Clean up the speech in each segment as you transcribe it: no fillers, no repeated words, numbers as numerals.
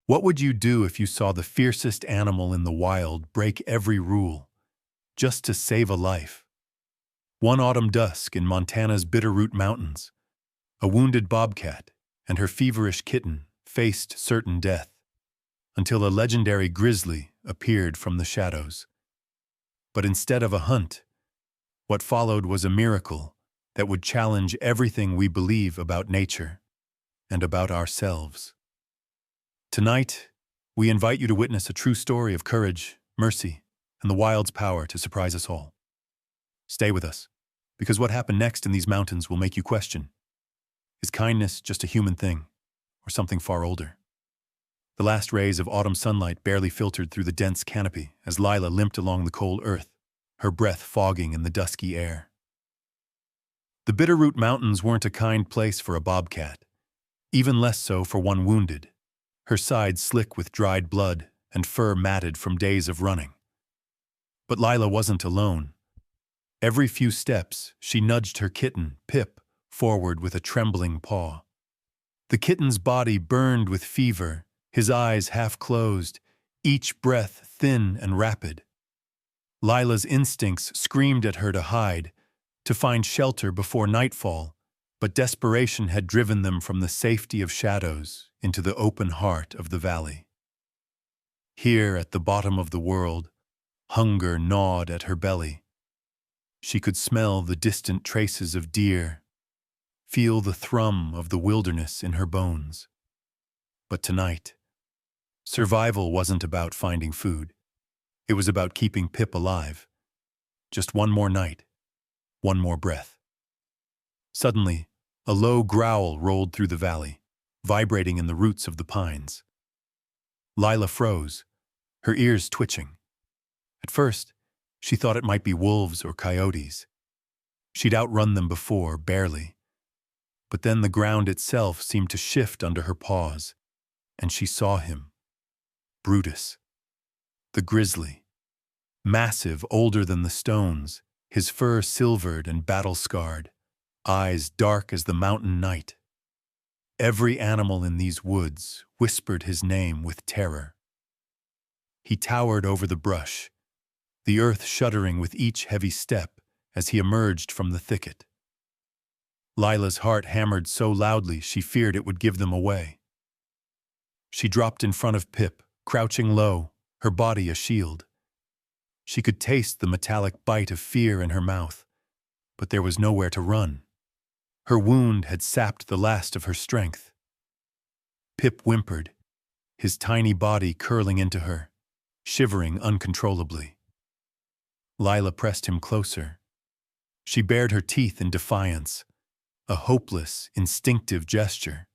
What would you do if you saw the fiercest animal in the wild break every rule just to save a life? One autumn dusk in Montana's Bitterroot Mountains, a wounded bobcat and her feverish kitten faced certain death until a legendary grizzly appeared from the shadows. But instead of a hunt, what followed was a miracle that would challenge everything we believe about nature and about ourselves. Tonight, we invite you to witness a true story of courage, mercy, and the wild's power to surprise us all. Stay with us, because what happened next in these mountains will make you question, is kindness just a human thing, or something far older? The last rays of autumn sunlight barely filtered through the dense canopy as Lila limped along the cold earth, her breath fogging in the dusky air. The Bitterroot Mountains weren't a kind place for a bobcat, even less so for one wounded, her sides slick with dried blood and fur matted from days of running. But Lila wasn't alone. Every few steps, she nudged her kitten, Pip, forward with a trembling paw. The kitten's body burned with fever, his eyes half closed, each breath thin and rapid. Lila's instincts screamed at her to hide, to find shelter before nightfall, but desperation had driven them from the safety of shadows into the open heart of the valley. Here, at the bottom of the world, hunger gnawed at her belly. She could smell the distant traces of deer, feel the thrum of the wilderness in her bones. But tonight, survival wasn't about finding food. It was about keeping Pip alive. Just one more night, one more breath. Suddenly, a low growl rolled through the valley, vibrating in the roots of the pines. Lila froze, her ears twitching. At first, she thought it might be wolves or coyotes. She'd outrun them before, barely. But then the ground itself seemed to shift under her paws, and she saw him. Brutus, the grizzly. Massive, older than the stones, his fur silvered and battle-scarred, eyes dark as the mountain night. Every animal in these woods whispered his name with terror. He towered over the brush, the earth shuddering with each heavy step as he emerged from the thicket. Lila's heart hammered so loudly she feared it would give them away. She dropped in front of Pip, crouching low, her body a shield. She could taste the metallic bite of fear in her mouth, but there was nowhere to run. Her wound had sapped the last of her strength. Pip whimpered, his tiny body curling into her, shivering uncontrollably. Lila pressed him closer. She bared her teeth in defiance, a hopeless, instinctive gesture.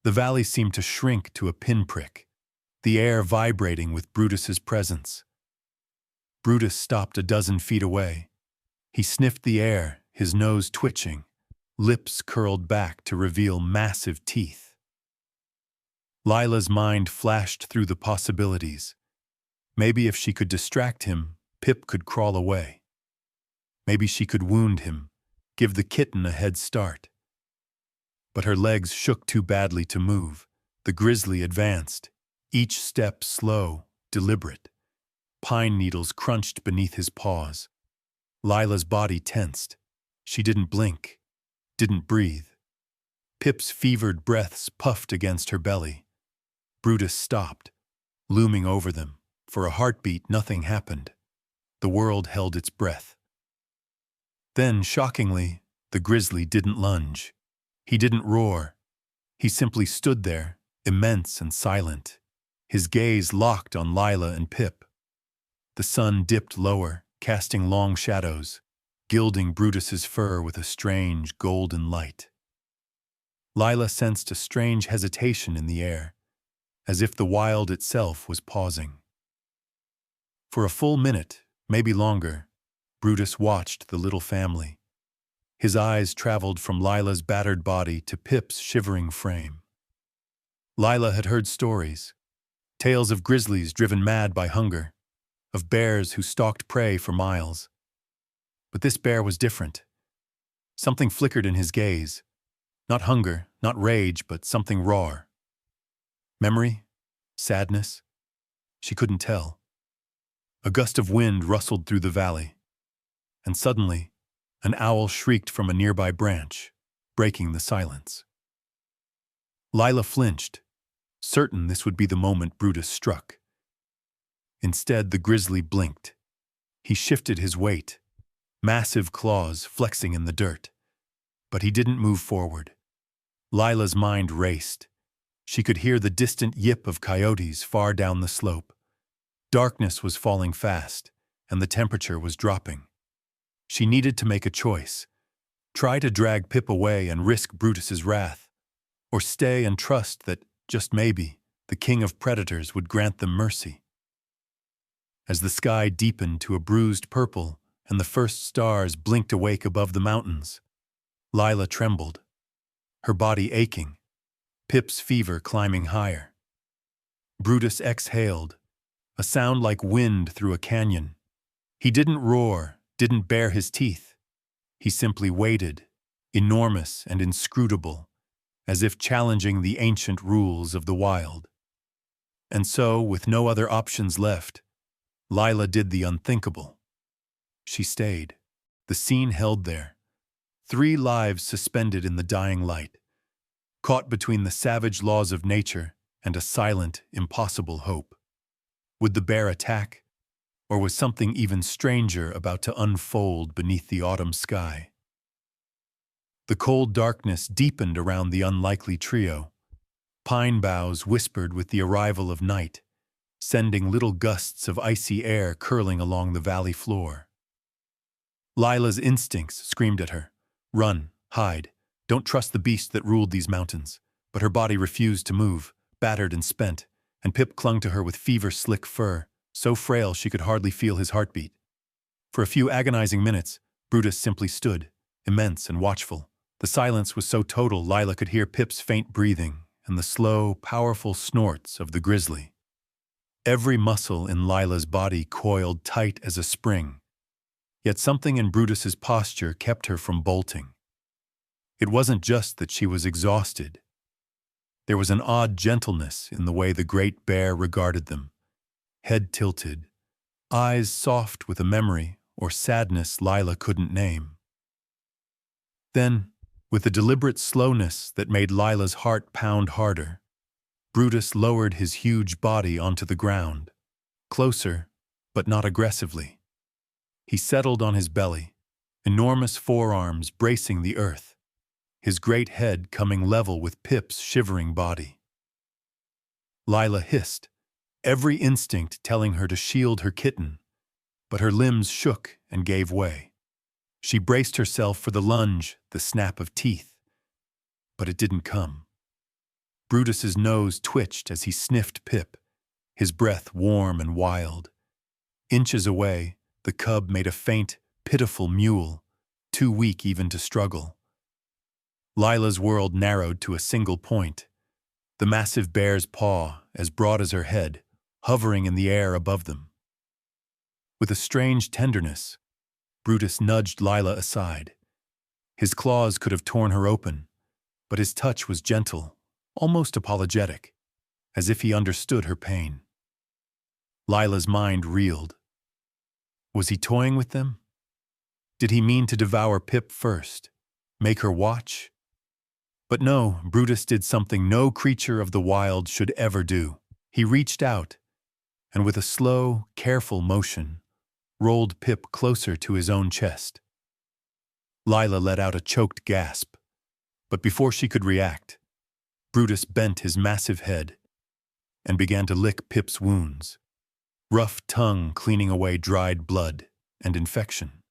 The valley seemed to shrink to a pinprick, the air vibrating with Brutus's presence. Brutus stopped a dozen feet away. He sniffed the air, his nose twitching, lips curled back to reveal massive teeth. Lila's mind flashed through the possibilities. Maybe if she could distract him, Pip could crawl away. Maybe she could wound him, give the kitten a head start. But her legs shook too badly to move. The grizzly advanced, each step slow, deliberate. Pine needles crunched beneath his paws. Lila's body tensed. She didn't blink, didn't breathe. Pip's fevered breaths puffed against her belly. Brutus stopped, looming over them. For a heartbeat, nothing happened. The world held its breath. Then, shockingly, the grizzly didn't lunge. He didn't roar. He simply stood there, immense and silent, his gaze locked on Lila and Pip. The sun dipped lower, casting long shadows, gilding Brutus's fur with a strange golden light. Lila sensed a strange hesitation in the air, as if the wild itself was pausing. For a full minute, maybe longer, Brutus watched the little family. His eyes traveled from Lila's battered body to Pip's shivering frame. Lila had heard stories, tales of grizzlies driven mad by hunger, of bears who stalked prey for miles. But this bear was different. Something flickered in his gaze. Not hunger, not rage, but something raw. Memory? Sadness? She couldn't tell. A gust of wind rustled through the valley, and suddenly, an owl shrieked from a nearby branch, breaking the silence. Lila flinched, certain this would be the moment Brutus struck. Instead, the grizzly blinked. He shifted his weight, massive claws flexing in the dirt. But he didn't move forward. Lila's mind raced. She could hear the distant yip of coyotes far down the slope. Darkness was falling fast, and the temperature was dropping. She needed to make a choice. Try to drag Pip away and risk Brutus's wrath, or stay and trust that, just maybe, the king of predators would grant them mercy. As the sky deepened to a bruised purple and the first stars blinked awake above the mountains, Lila trembled, her body aching, Pip's fever climbing higher. Brutus exhaled, a sound like wind through a canyon. He didn't roar, didn't bare his teeth. He simply waited, enormous and inscrutable, as if challenging the ancient rules of the wild. And so, with no other options left, Lila did the unthinkable. She stayed. The scene held there. 3 lives suspended in the dying light, caught between the savage laws of nature and a silent, impossible hope. Would the bear attack, or was something even stranger about to unfold beneath the autumn sky? The cold darkness deepened around the unlikely trio. Pine boughs whispered with the arrival of night, sending little gusts of icy air curling along the valley floor. Lila's instincts screamed at her. Run, hide, don't trust the beast that ruled these mountains. But her body refused to move, battered and spent, and Pip clung to her with fever-slick fur, so frail she could hardly feel his heartbeat. For a few agonizing minutes, Brutus simply stood, immense and watchful. The silence was so total Lila could hear Pip's faint breathing and the slow, powerful snorts of the grizzly. Every muscle in Lila's body coiled tight as a spring, yet something in Brutus's posture kept her from bolting. It wasn't just that she was exhausted. There was an odd gentleness in the way the great bear regarded them, head tilted, eyes soft with a memory or sadness Lila couldn't name. Then, with a deliberate slowness that made Lila's heart pound harder, Brutus lowered his huge body onto the ground, closer, but not aggressively. He settled on his belly, enormous forearms bracing the earth, his great head coming level with Pip's shivering body. Lila hissed, every instinct telling her to shield her kitten, but her limbs shook and gave way. She braced herself for the lunge, the snap of teeth. But it didn't come. Brutus's nose twitched as he sniffed Pip, his breath warm and wild. Inches away, the cub made a faint, pitiful mewl, too weak even to struggle. Lila's world narrowed to a single point, the massive bear's paw, as broad as her head, hovering in the air above them. With a strange tenderness, Brutus nudged Lila aside. His claws could have torn her open, but his touch was gentle, almost apologetic, as if he understood her pain. Lila's mind reeled. Was he toying with them? Did he mean to devour Pip first, make her watch? But no, Brutus did something no creature of the wild should ever do. He reached out, and with a slow, careful motion, rolled Pip closer to his own chest. Lila let out a choked gasp, but before she could react, Brutus bent his massive head and began to lick Pip's wounds, rough tongue cleaning away dried blood and infection.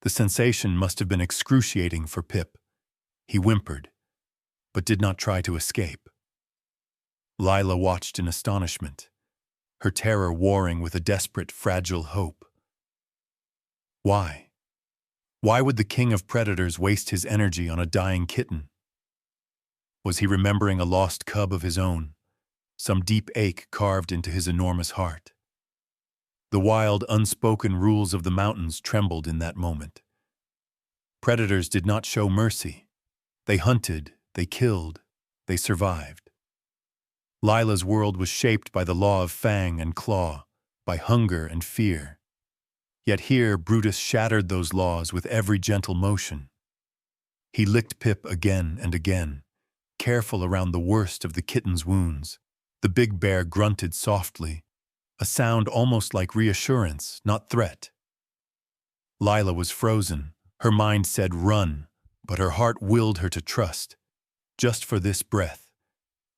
The sensation must have been excruciating for Pip. He whimpered, but did not try to escape. Lila watched in astonishment, her terror warring with a desperate, fragile hope. Why? Why would the king of predators waste his energy on a dying kitten? Was he remembering a lost cub of his own, some deep ache carved into his enormous heart? The wild, unspoken rules of the mountains trembled in that moment. Predators did not show mercy. They hunted, they killed, they survived. Lila's world was shaped by the law of fang and claw, by hunger and fear. Yet here Brutus shattered those laws with every gentle motion. He licked Pip again and again, careful around the worst of the kitten's wounds. The big bear grunted softly, a sound almost like reassurance, not threat. Lila was frozen. Her mind said run, but her heart willed her to trust. Just for this breath,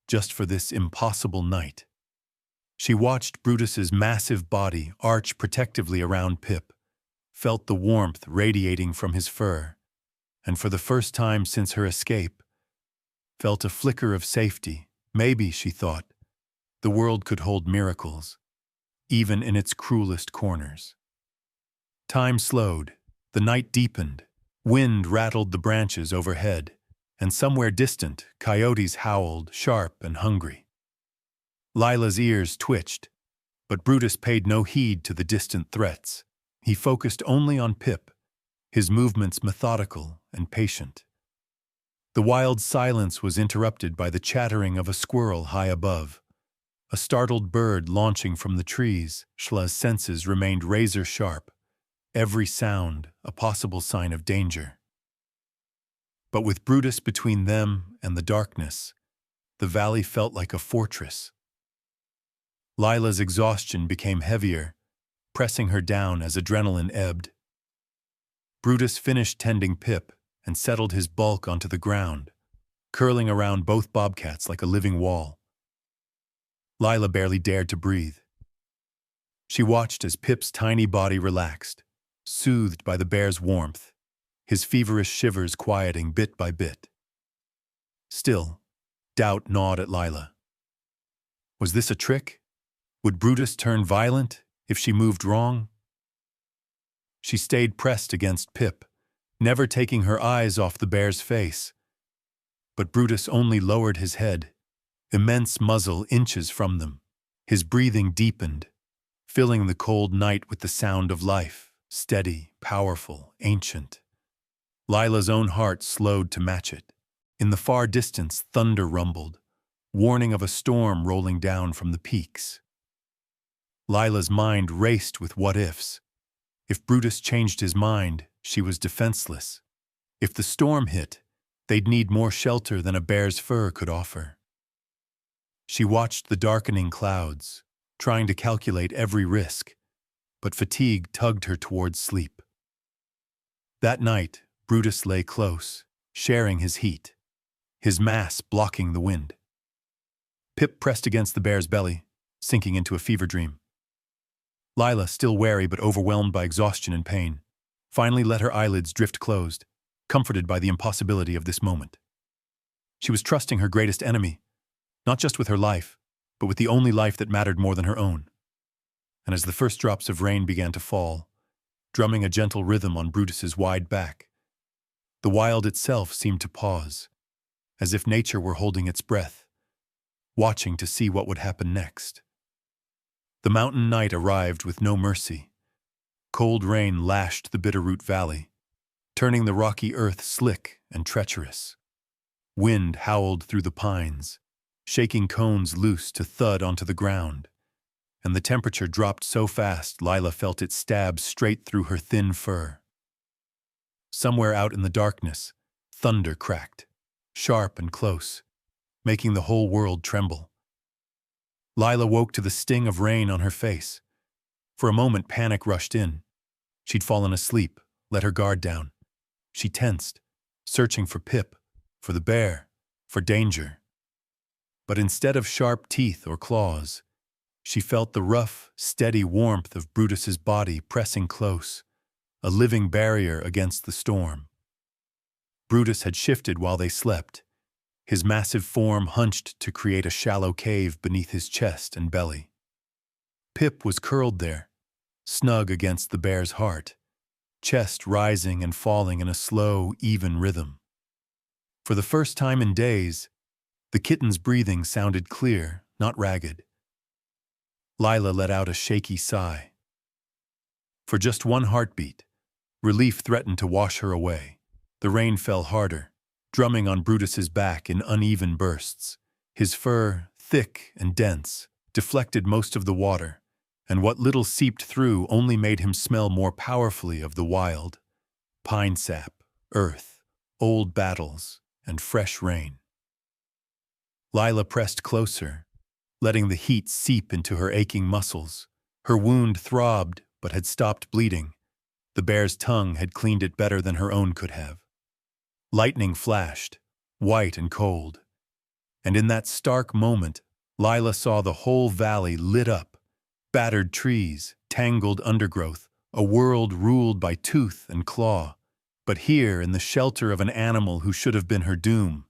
just for this impossible night. She watched Brutus's massive body arch protectively around Pip, felt the warmth radiating from his fur, and for the first time since her escape, felt a flicker of safety. Maybe, she thought, the world could hold miracles, even in its cruelest corners. Time slowed, the night deepened, wind rattled the branches overhead, and somewhere distant, coyotes howled, sharp and hungry. Lila's ears twitched, but Brutus paid no heed to the distant threats. He focused only on Pip, his movements methodical and patient. The wild silence was interrupted by the chattering of a squirrel high above, a startled bird launching from the trees. Lila's senses remained razor-sharp, every sound a possible sign of danger. But with Brutus between them and the darkness, the valley felt like a fortress. Lila's exhaustion became heavier, pressing her down as adrenaline ebbed. Brutus finished tending Pip and settled his bulk onto the ground, curling around both bobcats like a living wall. Lila barely dared to breathe. She watched as Pip's tiny body relaxed, soothed by the bear's warmth, his feverish shivers quieting bit by bit. Still, doubt gnawed at Lila. Was this a trick? Would Brutus turn violent if she moved wrong? She stayed pressed against Pip, never taking her eyes off the bear's face. But Brutus only lowered his head, immense muzzle inches from them. His breathing deepened, filling the cold night with the sound of life, steady, powerful, ancient. Lila's own heart slowed to match it. In the far distance, thunder rumbled, warning of a storm rolling down from the peaks. Lila's mind raced with what-ifs. If Brutus changed his mind, she was defenseless. If the storm hit, they'd need more shelter than a bear's fur could offer. She watched the darkening clouds, trying to calculate every risk, but fatigue tugged her towards sleep. That night, Brutus lay close, sharing his heat, his mass blocking the wind. Pip pressed against the bear's belly, sinking into a fever dream. Lila, still wary but overwhelmed by exhaustion and pain, finally let her eyelids drift closed, comforted by the impossibility of this moment. She was trusting her greatest enemy, not just with her life, but with the only life that mattered more than her own. And as the first drops of rain began to fall, drumming a gentle rhythm on Brutus's wide back, the wild itself seemed to pause, as if nature were holding its breath, watching to see what would happen next. The mountain night arrived with no mercy. Cold rain lashed the Bitterroot Valley, turning the rocky earth slick and treacherous. Wind howled through the pines, shaking cones loose to thud onto the ground, and the temperature dropped so fast Lila felt it stab straight through her thin fur. Somewhere out in the darkness, thunder cracked, sharp and close, making the whole world tremble. Lila woke to the sting of rain on her face. For a moment, panic rushed in. She'd fallen asleep, let her guard down. She tensed, searching for Pip, for the bear, for danger. But instead of sharp teeth or claws, she felt the rough, steady warmth of Brutus's body pressing close, a living barrier against the storm. Brutus had shifted while they slept, his massive form hunched to create a shallow cave beneath his chest and belly. Pip was curled there, snug against the bear's heart, chest rising and falling in a slow, even rhythm. For the first time in days, the kitten's breathing sounded clear, not ragged. Lila let out a shaky sigh. For just one heartbeat, relief threatened to wash her away. The rain fell harder, drumming on Brutus's back in uneven bursts, his fur thick and dense, deflected most of the water, and what little seeped through only made him smell more powerfully of the wild: pine sap, earth, old battles, and fresh rain. Lila pressed closer, letting the heat seep into her aching muscles. Her wound throbbed, but had stopped bleeding. The bear's tongue had cleaned it better than her own could have. Lightning flashed, white and cold, and in that stark moment, Lila saw the whole valley lit up: battered trees, tangled undergrowth, a world ruled by tooth and claw. But here, in the shelter of an animal who should have been her doom,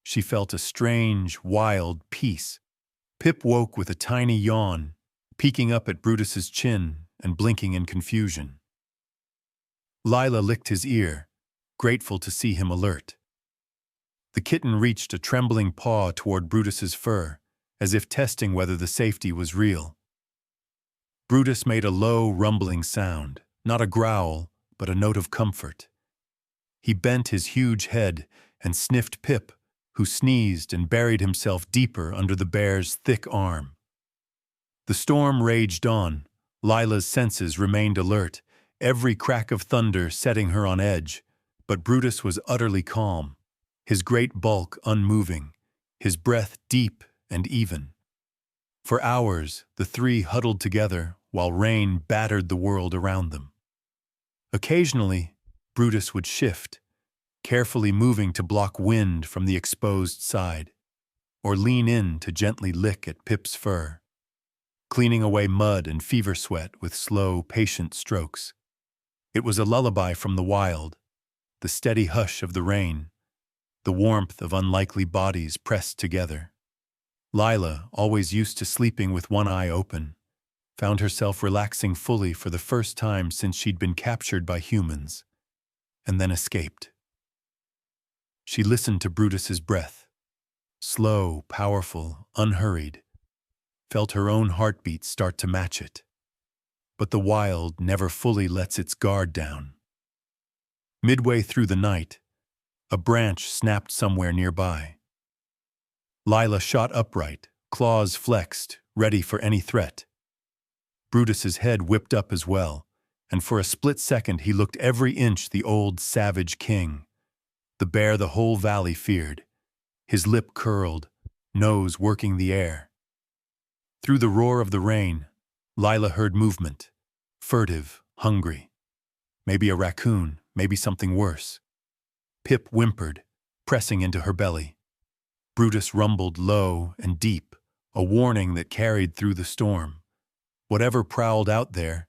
she felt a strange, wild peace. Pip woke with a tiny yawn, peeking up at Brutus's chin and blinking in confusion. Lila licked his ear, grateful to see him alert. The kitten reached a trembling paw toward Brutus's fur, as if testing whether the safety was real. Brutus made a low, rumbling sound, not a growl, but a note of comfort. He bent his huge head and sniffed Pip, who sneezed and buried himself deeper under the bear's thick arm. The storm raged on. Lila's senses remained alert, every crack of thunder setting her on edge, but Brutus was utterly calm, his great bulk unmoving, his breath deep and even. For hours, the three huddled together while rain battered the world around them. Occasionally, Brutus would shift, carefully moving to block wind from the exposed side, or lean in to gently lick at Pip's fur, cleaning away mud and fever sweat with slow, patient strokes. It was a lullaby from the wild, the steady hush of the rain, the warmth of unlikely bodies pressed together. Lila, always used to sleeping with one eye open, found herself relaxing fully for the first time since she'd been captured by humans, and then escaped. She listened to Brutus's breath, slow, powerful, unhurried, felt her own heartbeat start to match it. But the wild never fully lets its guard down. Midway through the night, a branch snapped somewhere nearby. Lila shot upright, claws flexed, ready for any threat. Brutus's head whipped up as well, and for a split second he looked every inch the old savage king, the bear the whole valley feared, his lip curled, nose working the air. Through the roar of the rain, Lila heard movement, furtive, hungry. Maybe a raccoon, maybe something worse. Pip whimpered, pressing into her belly. Brutus rumbled low and deep, a warning that carried through the storm. Whatever prowled out there,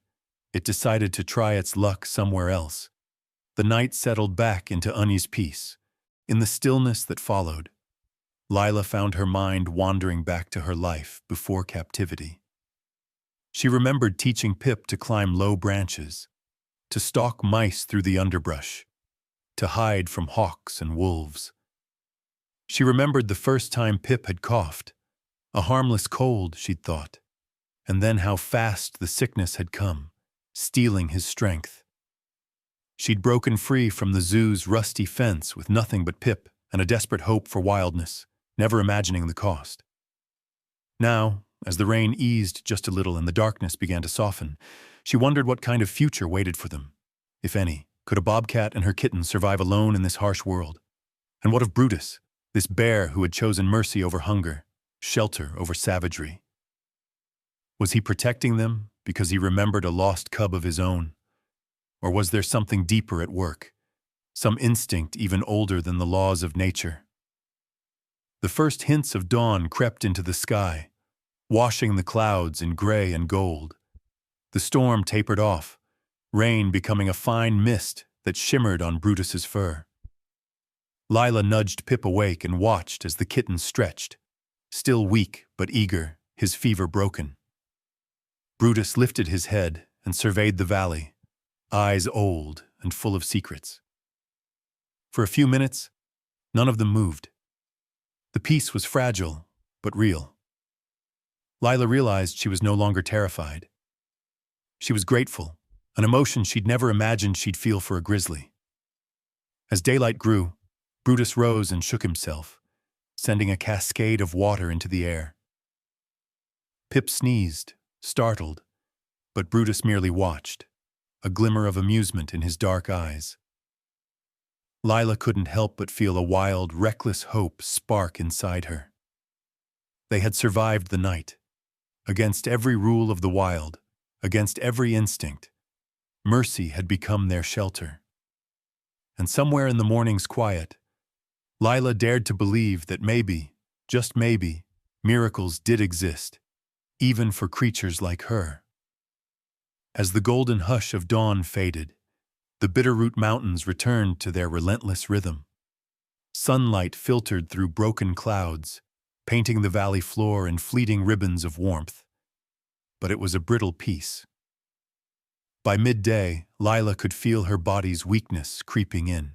it decided to try its luck somewhere else. The night settled back into uneasy peace. In the stillness that followed, Lila found her mind wandering back to her life before captivity. She remembered teaching Pip to climb low branches, to stalk mice through the underbrush, to hide from hawks and wolves. She remembered the first time Pip had coughed, a harmless cold, she'd thought, and then how fast the sickness had come, stealing his strength. She'd broken free from the zoo's rusty fence with nothing but Pip and a desperate hope for wildness, never imagining the cost. Now, as the rain eased just a little and the darkness began to soften, she wondered what kind of future waited for them, if any. Could a bobcat and her kitten survive alone in this harsh world? And what of Brutus, this bear who had chosen mercy over hunger, shelter over savagery? Was he protecting them because he remembered a lost cub of his own? Or was there something deeper at work, some instinct even older than the laws of nature? The first hints of dawn crept into the sky, washing the clouds in gray and gold. The storm tapered off, rain becoming a fine mist that shimmered on Brutus's fur. Lila nudged Pip awake and watched as the kitten stretched, still weak but eager, his fever broken. Brutus lifted his head and surveyed the valley, eyes old and full of secrets. For a few minutes, none of them moved. The peace was fragile, but real. Lila realized she was no longer terrified. She was grateful, an emotion she'd never imagined she'd feel for a grizzly. As daylight grew, Brutus rose and shook himself, sending a cascade of water into the air. Pip sneezed, startled, but Brutus merely watched, a glimmer of amusement in his dark eyes. Lila couldn't help but feel a wild, reckless hope spark inside her. They had survived the night. Against every rule of the wild, against every instinct, mercy had become their shelter. And somewhere in the morning's quiet, Lila dared to believe that maybe, just maybe, miracles did exist, even for creatures like her. As the golden hush of dawn faded, the Bitterroot Mountains returned to their relentless rhythm. Sunlight filtered through broken clouds, painting the valley floor in fleeting ribbons of warmth. But it was a brittle peace. By midday, Lila could feel her body's weakness creeping in.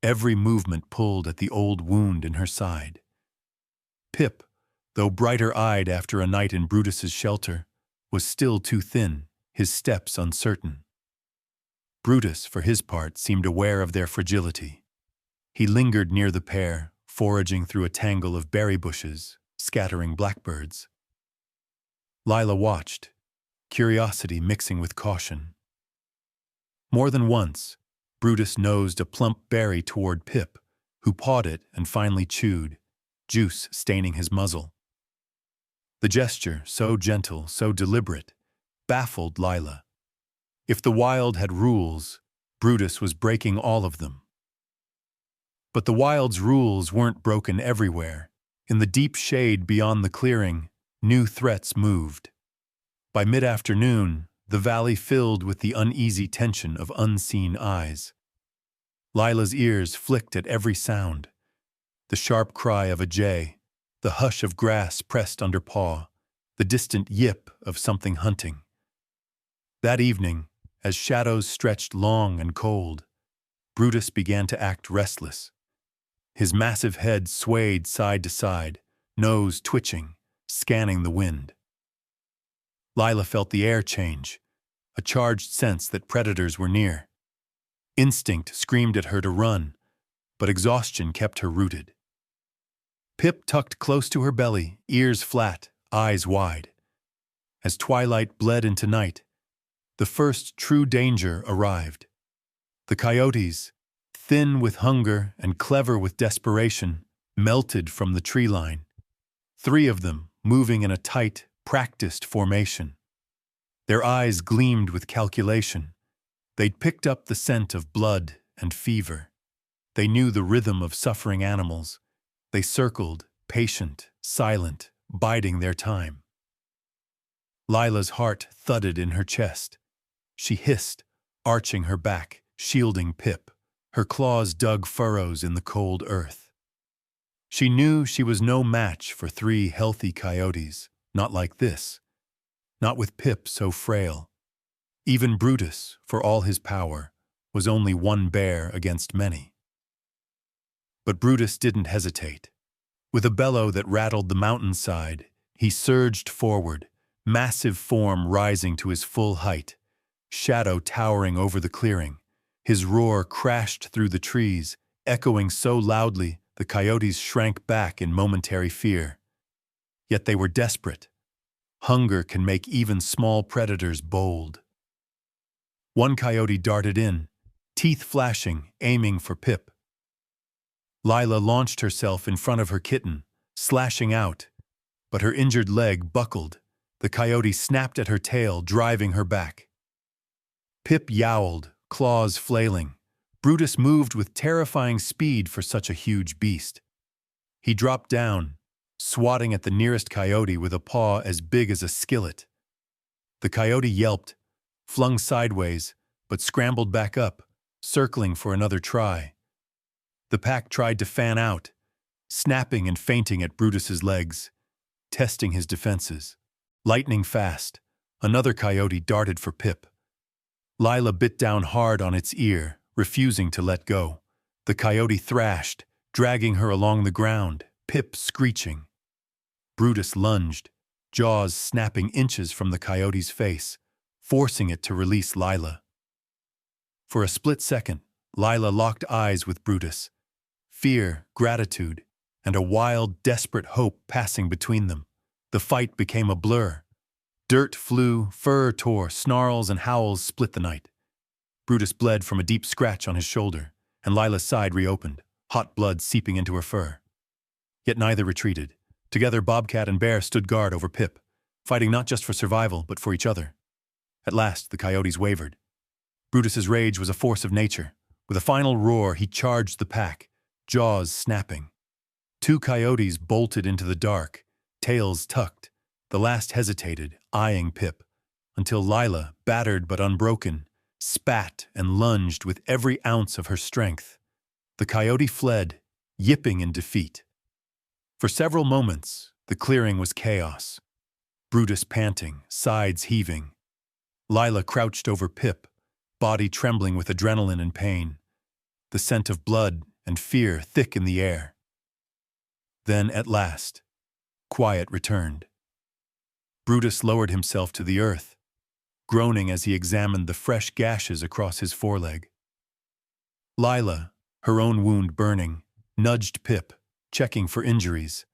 Every movement pulled at the old wound in her side. Pip, though brighter-eyed after a night in Brutus's shelter, was still too thin, his steps uncertain. Brutus, for his part, seemed aware of their fragility. He lingered near the pair, foraging through a tangle of berry bushes, scattering blackbirds. Lila watched, curiosity mixing with caution. More than once, Brutus nosed a plump berry toward Pip, who pawed it and finally chewed, juice staining his muzzle. The gesture, so gentle, so deliberate, baffled Lila. If the wild had rules, Brutus was breaking all of them. But the wild's rules weren't broken everywhere. In the deep shade beyond the clearing, new threats moved. By mid-afternoon, the valley filled with the uneasy tension of unseen eyes. Lila's ears flicked at every sound. The sharp cry of a jay, the hush of grass pressed under paw, the distant yip of something hunting. That evening, as shadows stretched long and cold, Brutus began to act restless. His massive head swayed side to side, nose twitching, scanning the wind. Lila felt the air change, a charged sense that predators were near. Instinct screamed at her to run, but exhaustion kept her rooted. Pip tucked close to her belly, ears flat, eyes wide. As twilight bled into night, the first true danger arrived. The coyotes, thin with hunger and clever with desperation, melted from the tree line. 3 of them, moving in a tight, practiced formation. Their eyes gleamed with calculation. They'd picked up the scent of blood and fever. They knew the rhythm of suffering animals. They circled, patient, silent, biding their time. Lila's heart thudded in her chest. She hissed, arching her back, shielding Pip. Her claws dug furrows in the cold earth. She knew she was no match for 3 healthy coyotes, not like this. Not with Pip so frail. Even Brutus, for all his power, was only one bear against many. But Brutus didn't hesitate. With a bellow that rattled the mountainside, he surged forward, massive form rising to his full height, shadow towering over the clearing. His roar crashed through the trees, echoing so loudly the coyotes shrank back in momentary fear. Yet they were desperate. Hunger can make even small predators bold. One coyote darted in, teeth flashing, aiming for Pip. Lila launched herself in front of her kitten, slashing out, but her injured leg buckled. The coyote snapped at her tail, driving her back. Pip yowled, claws flailing. Brutus moved with terrifying speed for such a huge beast. He dropped down, swatting at the nearest coyote with a paw as big as a skillet. The coyote yelped, flung sideways, but scrambled back up, circling for another try. The pack tried to fan out, snapping and feinting at Brutus's legs, testing his defenses. Lightning fast, another coyote darted for Pip. Lila bit down hard on its ear, refusing to let go. The coyote thrashed, dragging her along the ground, Pip screeching. Brutus lunged, jaws snapping inches from the coyote's face, forcing it to release Lila. For a split second, Lila locked eyes with Brutus, fear, gratitude, and a wild, desperate hope passing between them. The fight became a blur. Dirt flew, fur tore, snarls and howls split the night. Brutus bled from a deep scratch on his shoulder, and Lila's side reopened, hot blood seeping into her fur. Yet neither retreated. Together, Bobcat and Bear stood guard over Pip, fighting not just for survival, but for each other. At last, the coyotes wavered. Brutus's rage was a force of nature. With a final roar, he charged the pack, jaws snapping. Two coyotes bolted into the dark, tails tucked. The last hesitated, eyeing Pip, until Lila, battered but unbroken, spat and lunged with every ounce of her strength. The coyote fled, yipping in defeat. For several moments, the clearing was chaos. Brutus panting, sides heaving. Lila crouched over Pip, body trembling with adrenaline and pain. The scent of blood and fear thick in the air. Then, at last, quiet returned. Brutus lowered himself to the earth, groaning as he examined the fresh gashes across his foreleg. Lila, her own wound burning, nudged Pip, checking for injuries.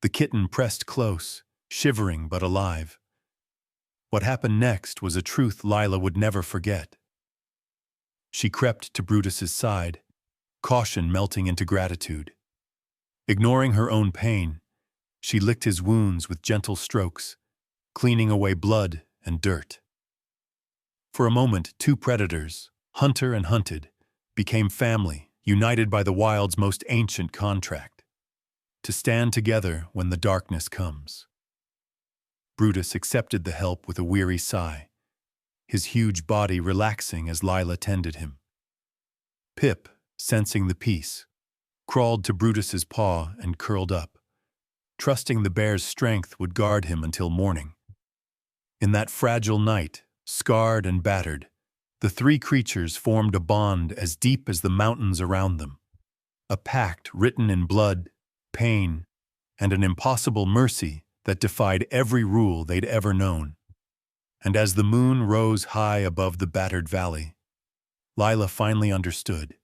The kitten pressed close, shivering but alive. What happened next was a truth Lila would never forget. She crept to Brutus's side, caution melting into gratitude. Ignoring her own pain, she licked his wounds with gentle strokes, cleaning away blood and dirt. For a moment, two predators, hunter and hunted, became family, united by the wild's most ancient contract: to stand together when the darkness comes. Brutus accepted the help with a weary sigh, his huge body relaxing as Lila tended him. Pip, sensing the peace, crawled to Brutus's paw and curled up, trusting the bear's strength would guard him until morning. In that fragile night, scarred and battered, the three creatures formed a bond as deep as the mountains around them, a pact written in blood, pain, and an impossible mercy that defied every rule they'd ever known. And as the moon rose high above the battered valley, Lila finally understood.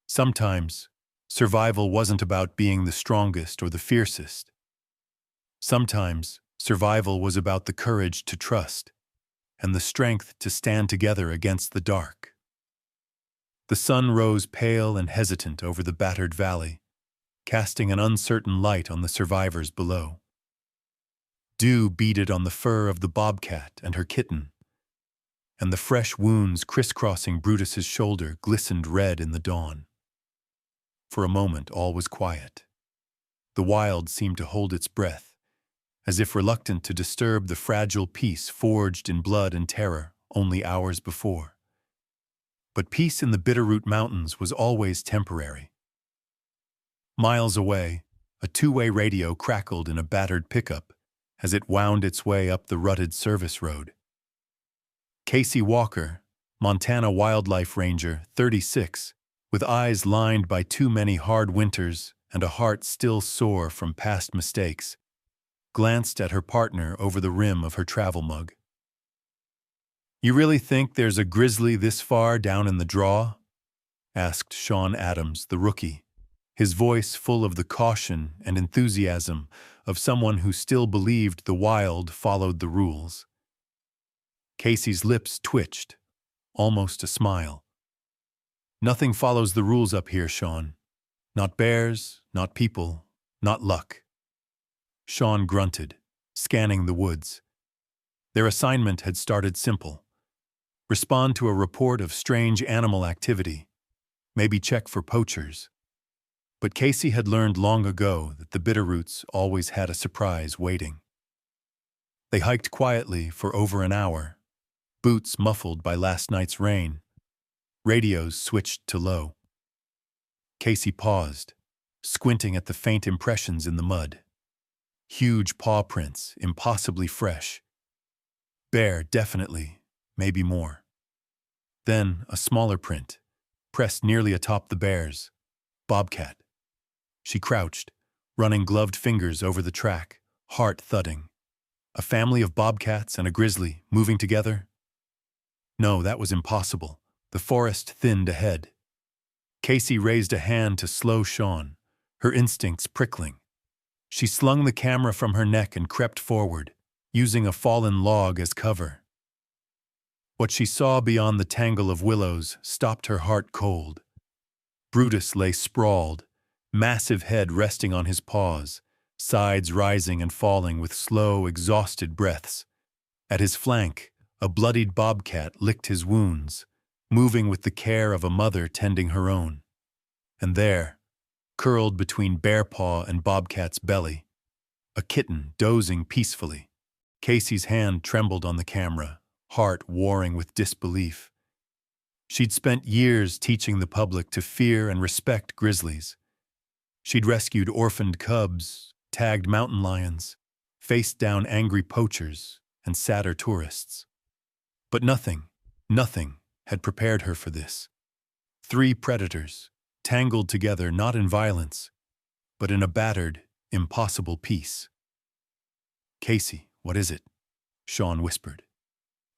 Sometimes, survival wasn't about being the strongest or the fiercest. Sometimes, survival was about the courage to trust and the strength to stand together against the dark. The sun rose pale and hesitant over the battered valley, casting an uncertain light on the survivors below. Dew beaded on the fur of the bobcat and her kitten, and the fresh wounds crisscrossing Brutus's shoulder glistened red in the dawn. For a moment, all was quiet. The wild seemed to hold its breath, as if reluctant to disturb the fragile peace forged in blood and terror only hours before. But peace in the Bitterroot Mountains was always temporary. Miles away, a two-way radio crackled in a battered pickup as it wound its way up the rutted service road. Casey Walker, Montana wildlife ranger, 36, with eyes lined by too many hard winters and a heart still sore from past mistakes, glanced at her partner over the rim of her travel mug. "You really think there's a grizzly this far down in the draw?" asked Sean Adams, the rookie, his voice full of the caution and enthusiasm of someone who still believed the wild followed the rules. Casey's lips twitched, almost a smile. "Nothing follows the rules up here, Sean. Not bears, not people, not luck." Sean grunted, scanning the woods. Their assignment had started simple: respond to a report of strange animal activity, maybe check for poachers. But Casey had learned long ago that the Bitterroots always had a surprise waiting. They hiked quietly for over an hour, boots muffled by last night's rain, radios switched to low. Casey paused, squinting at the faint impressions in the mud. Huge paw prints, impossibly fresh. Bear, definitely, maybe more. Then a smaller print, pressed nearly atop the bear's. Bobcat. She crouched, running gloved fingers over the track, heart thudding. A family of bobcats and a grizzly moving together? No, that was impossible. The forest thinned ahead. Casey raised a hand to slow Sean, her instincts prickling. She slung the camera from her neck and crept forward, using a fallen log as cover. What she saw beyond the tangle of willows stopped her heart cold. Brutus lay sprawled, massive head resting on his paws, sides rising and falling with slow, exhausted breaths. At his flank, a bloodied bobcat licked his wounds, moving with the care of a mother tending her own. And there, curled between bear paw and bobcat's belly, a kitten dozing peacefully. Casey's hand trembled on the camera, heart warring with disbelief. She'd spent years teaching the public to fear and respect grizzlies. She'd rescued orphaned cubs, tagged mountain lions, faced down angry poachers and sadder tourists. But nothing had prepared her for this. 3 predators, tangled together not in violence, but in a battered, impossible peace. "Casey, what is it?" Sean whispered.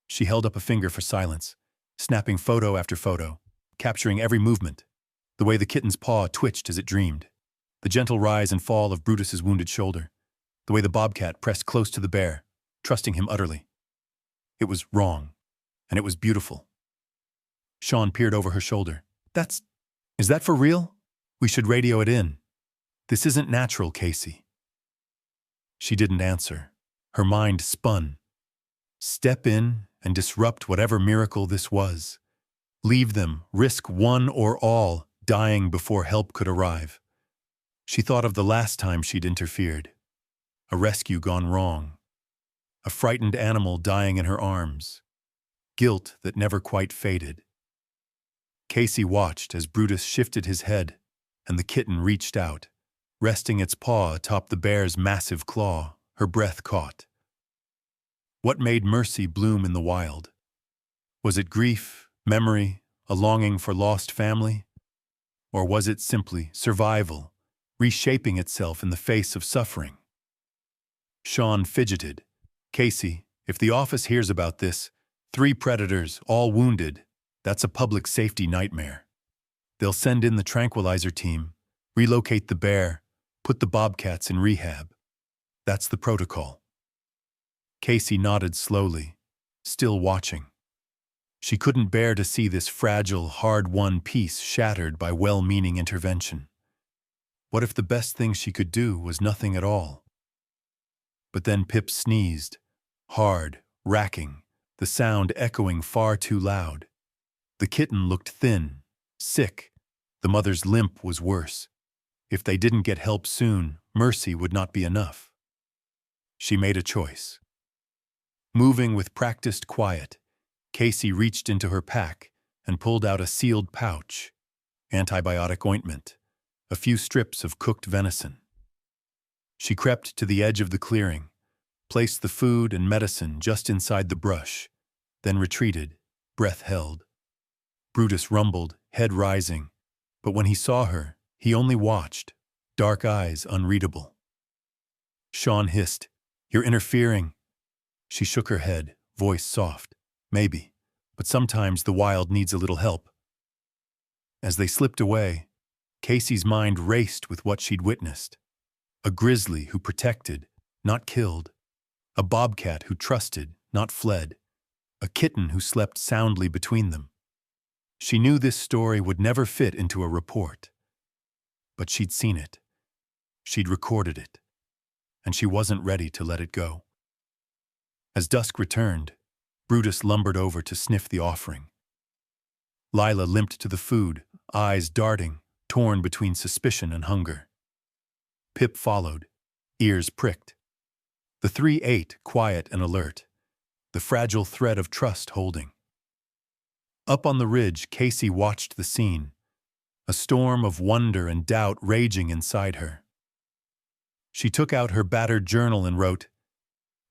She held up a finger for silence, snapping photo after photo, capturing every movement, the way the kitten's paw twitched as it dreamed, the gentle rise and fall of Brutus's wounded shoulder, the way the bobcat pressed close to the bear, trusting him utterly. It was wrong, and it was beautiful. Sean peered over her shoulder. Is that for real? We should radio it in. This isn't natural, Casey." She didn't answer. Her mind spun. Step in and disrupt whatever miracle this was. Leave them, risk one or all, dying before help could arrive. She thought of the last time she'd interfered. A rescue gone wrong. A frightened animal dying in her arms. Guilt that never quite faded. Casey watched as Brutus shifted his head, and the kitten reached out, resting its paw atop the bear's massive claw, her breath caught. What made mercy bloom in the wild? Was it grief, memory, a longing for lost family? Or was it simply survival, reshaping itself in the face of suffering? Sean fidgeted. "Casey, if the office hears about this, 3 predators, all wounded, that's a public safety nightmare. They'll send in the tranquilizer team, relocate the bear, put the bobcats in rehab. That's the protocol." Casey nodded slowly, still watching. She couldn't bear to see this fragile, hard-won peace shattered by well-meaning intervention. What if the best thing she could do was nothing at all? But then Pip sneezed, hard, racking, the sound echoing far too loud. The kitten looked thin, sick. The mother's limp was worse. If they didn't get help soon, mercy would not be enough. She made a choice. Moving with practiced quiet, Casey reached into her pack and pulled out a sealed pouch, antibiotic ointment, a few strips of cooked venison. She crept to the edge of the clearing, placed the food and medicine just inside the brush, then retreated, breath held. Brutus rumbled, head rising, but when he saw her, he only watched, dark eyes unreadable. Sean hissed, "You're interfering." She shook her head, voice soft. "Maybe, but sometimes the wild needs a little help." As they slipped away, Casey's mind raced with what she'd witnessed. A grizzly who protected, not killed. A bobcat who trusted, not fled. A kitten who slept soundly between them. She knew this story would never fit into a report. But she'd seen it. She'd recorded it. And she wasn't ready to let it go. As dusk returned, Brutus lumbered over to sniff the offering. Lila limped to the food, eyes darting, torn between suspicion and hunger. Pip followed, ears pricked. The 3 ate, quiet and alert, the fragile thread of trust holding. Up on the ridge, Casey watched the scene, a storm of wonder and doubt raging inside her. She took out her battered journal and wrote,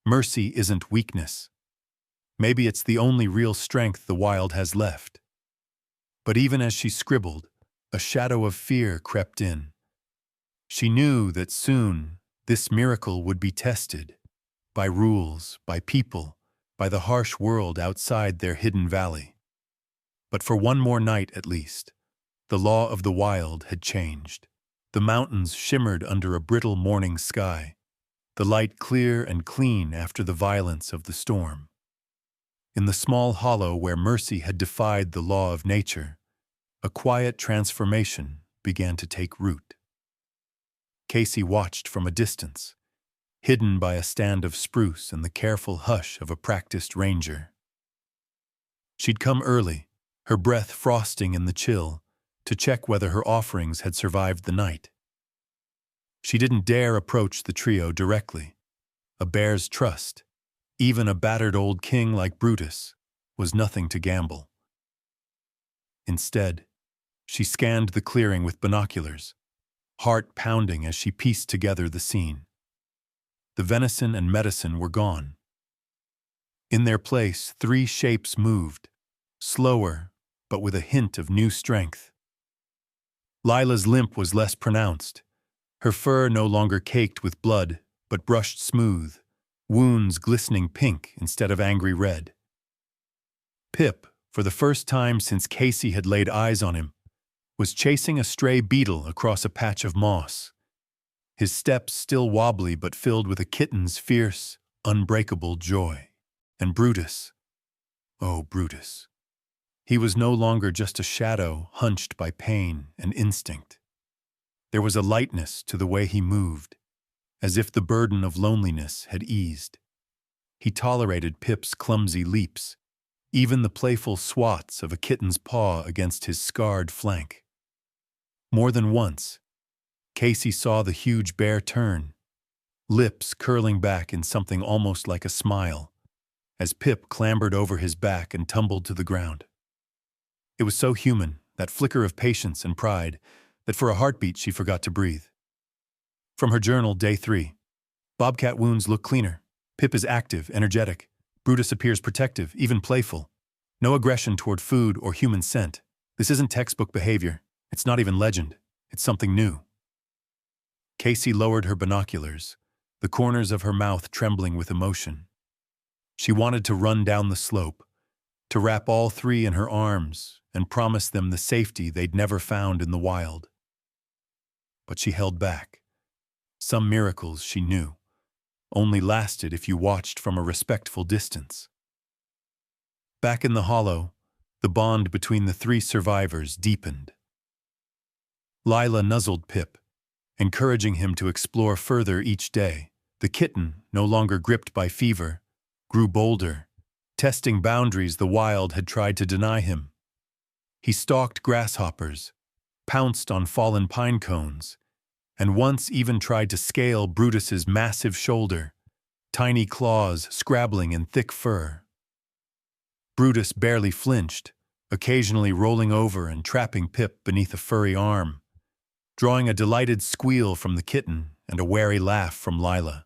"Mercy isn't weakness. Maybe it's the only real strength the wild has left." But even as she scribbled, a shadow of fear crept in. She knew that soon this miracle would be tested, by rules, by people, by the harsh world outside their hidden valley. But for one more night at least, the law of the wild had changed. The mountains shimmered under a brittle morning sky, the light clear and clean after the violence of the storm. In the small hollow where Mercy had defied the law of nature, a quiet transformation began to take root. Casey watched from a distance, hidden by a stand of spruce and the careful hush of a practiced ranger. She'd come early, her breath frosting in the chill, to check whether her offerings had survived the night. She didn't dare approach the trio directly. A bear's trust, even a battered old king like Brutus, was nothing to gamble. Instead, she scanned the clearing with binoculars, heart pounding as she pieced together the scene. The venison and medicine were gone. In their place, three shapes moved, slower, but with a hint of new strength. Lila's limp was less pronounced, her fur no longer caked with blood, but brushed smooth, wounds glistening pink instead of angry red. Pip, for the first time since Casey had laid eyes on him, was chasing a stray beetle across a patch of moss, his steps still wobbly but filled with a kitten's fierce, unbreakable joy. And Brutus, oh Brutus, he was no longer just a shadow hunched by pain and instinct. There was a lightness to the way he moved, as if the burden of loneliness had eased. He tolerated Pip's clumsy leaps, even the playful swats of a kitten's paw against his scarred flank. More than once, Casey saw the huge bear turn, lips curling back in something almost like a smile, as Pip clambered over his back and tumbled to the ground. It was so human, that flicker of patience and pride, that for a heartbeat she forgot to breathe. From her journal, Day 3. Bobcat wounds look cleaner. Pip is active, energetic. Brutus appears protective, even playful. No aggression toward food or human scent. This isn't textbook behavior. It's not even legend. It's something new. Casey lowered her binoculars, the corners of her mouth trembling with emotion. She wanted to run down the slope, to wrap all three in her arms and promise them the safety they'd never found in the wild. But she held back. Some miracles, she knew, only lasted if you watched from a respectful distance. Back in the hollow, the bond between the three survivors deepened. Lila nuzzled Pip, encouraging him to explore further each day. The kitten, no longer gripped by fever, grew bolder, testing boundaries the wild had tried to deny him. He stalked grasshoppers, pounced on fallen pine cones, and once even tried to scale Brutus's massive shoulder, tiny claws scrabbling in thick fur. Brutus barely flinched, occasionally rolling over and trapping Pip beneath a furry arm, drawing a delighted squeal from the kitten and a wary laugh from Lila.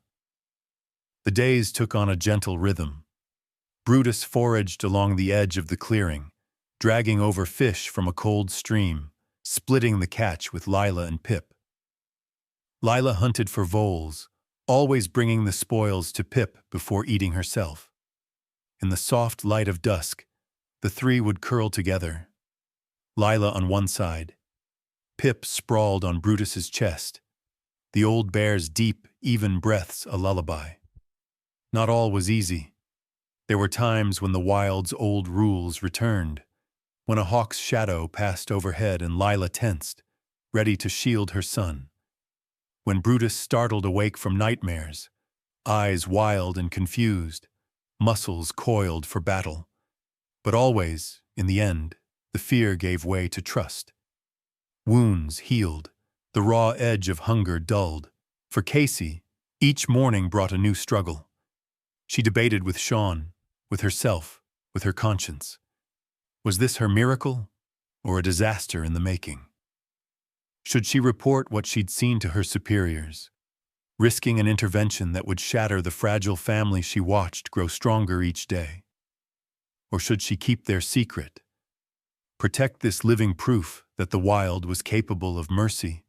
The days took on a gentle rhythm. Brutus foraged along the edge of the clearing, dragging over fish from a cold stream, splitting the catch with Lila and Pip. Lila hunted for voles, always bringing the spoils to Pip before eating herself. In the soft light of dusk, the three would curl together, Lila on one side, Pip sprawled on Brutus's chest, the old bear's deep, even breaths a lullaby. Not all was easy. There were times when the wild's old rules returned, when a hawk's shadow passed overhead and Lila tensed, ready to shield her son. When Brutus startled awake from nightmares, eyes wild and confused, muscles coiled for battle. But always, in the end, the fear gave way to trust. Wounds healed, the raw edge of hunger dulled. For Casey, each morning brought a new struggle. She debated with Sean, with herself, with her conscience. Was this her miracle, or a disaster in the making? Should she report what she'd seen to her superiors, risking an intervention that would shatter the fragile family she watched grow stronger each day? Or should she keep their secret, protect this living proof that the wild was capable of mercy?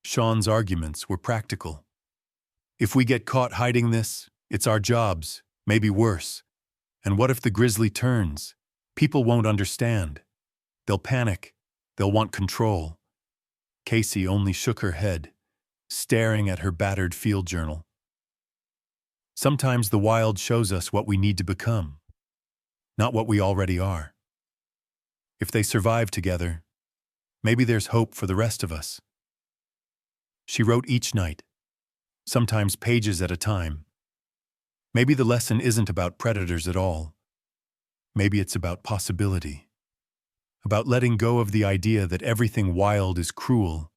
Sean's arguments were practical. If we get caught hiding this, it's our jobs, maybe worse. And what if the grizzly turns? People won't understand. They'll panic. They'll want control. Casey only shook her head, staring at her battered field journal. Sometimes the wild shows us what we need to become, not what we already are. If they survive together, maybe there's hope for the rest of us. She wrote each night, sometimes pages at a time. Maybe the lesson isn't about predators at all. Maybe it's about possibility, about letting go of the idea that everything wild is cruel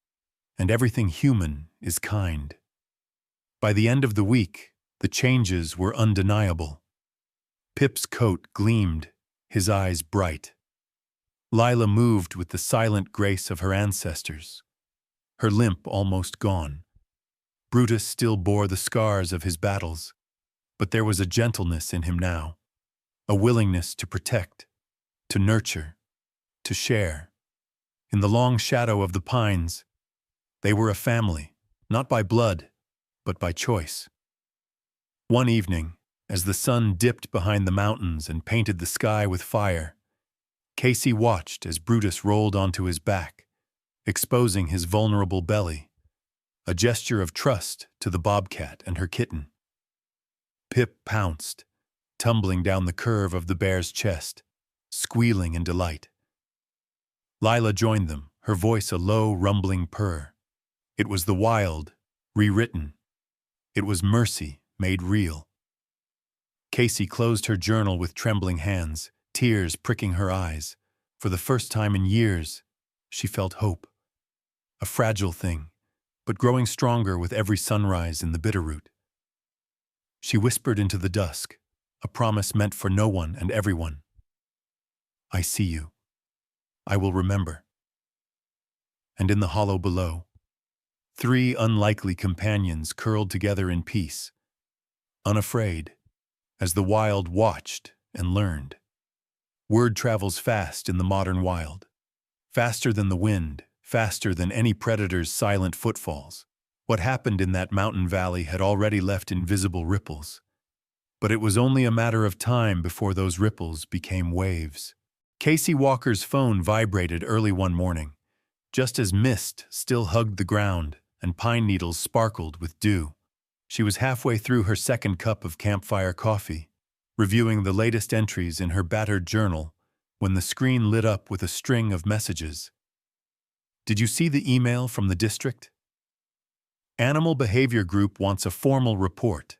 and everything human is kind. By the end of the week, the changes were undeniable. Pip's coat gleamed, his eyes bright. Lila moved with the silent grace of her ancestors, her limp almost gone. Brutus still bore the scars of his battles, but there was a gentleness in him now, a willingness to protect, to nurture, to share. In the long shadow of the pines, they were a family, not by blood, but by choice. One evening, as the sun dipped behind the mountains and painted the sky with fire, Casey watched as Brutus rolled onto his back, exposing his vulnerable belly, a gesture of trust to the bobcat and her kitten. Pip pounced, tumbling down the curve of the bear's chest, squealing in delight. Lila joined them, her voice a low, rumbling purr. It was the wild, rewritten. It was mercy made real. Casey closed her journal with trembling hands, tears pricking her eyes. For the first time in years, she felt hope. A fragile thing, but growing stronger with every sunrise in the Bitterroot. She whispered into the dusk, a promise meant for no one and everyone. I see you. I will remember. And in the hollow below, 3 unlikely companions curled together in peace, unafraid, as the wild watched and learned. Word travels fast in the modern wild, faster than the wind, faster than any predator's silent footfalls. What happened in that mountain valley had already left invisible ripples, but it was only a matter of time before those ripples became waves. Casey Walker's phone vibrated early one morning, just as mist still hugged the ground and pine needles sparkled with dew. She was halfway through her second cup of campfire coffee, reviewing the latest entries in her battered journal, when the screen lit up with a string of messages. Did you see the email from the district? Animal Behavior Group wants a formal report.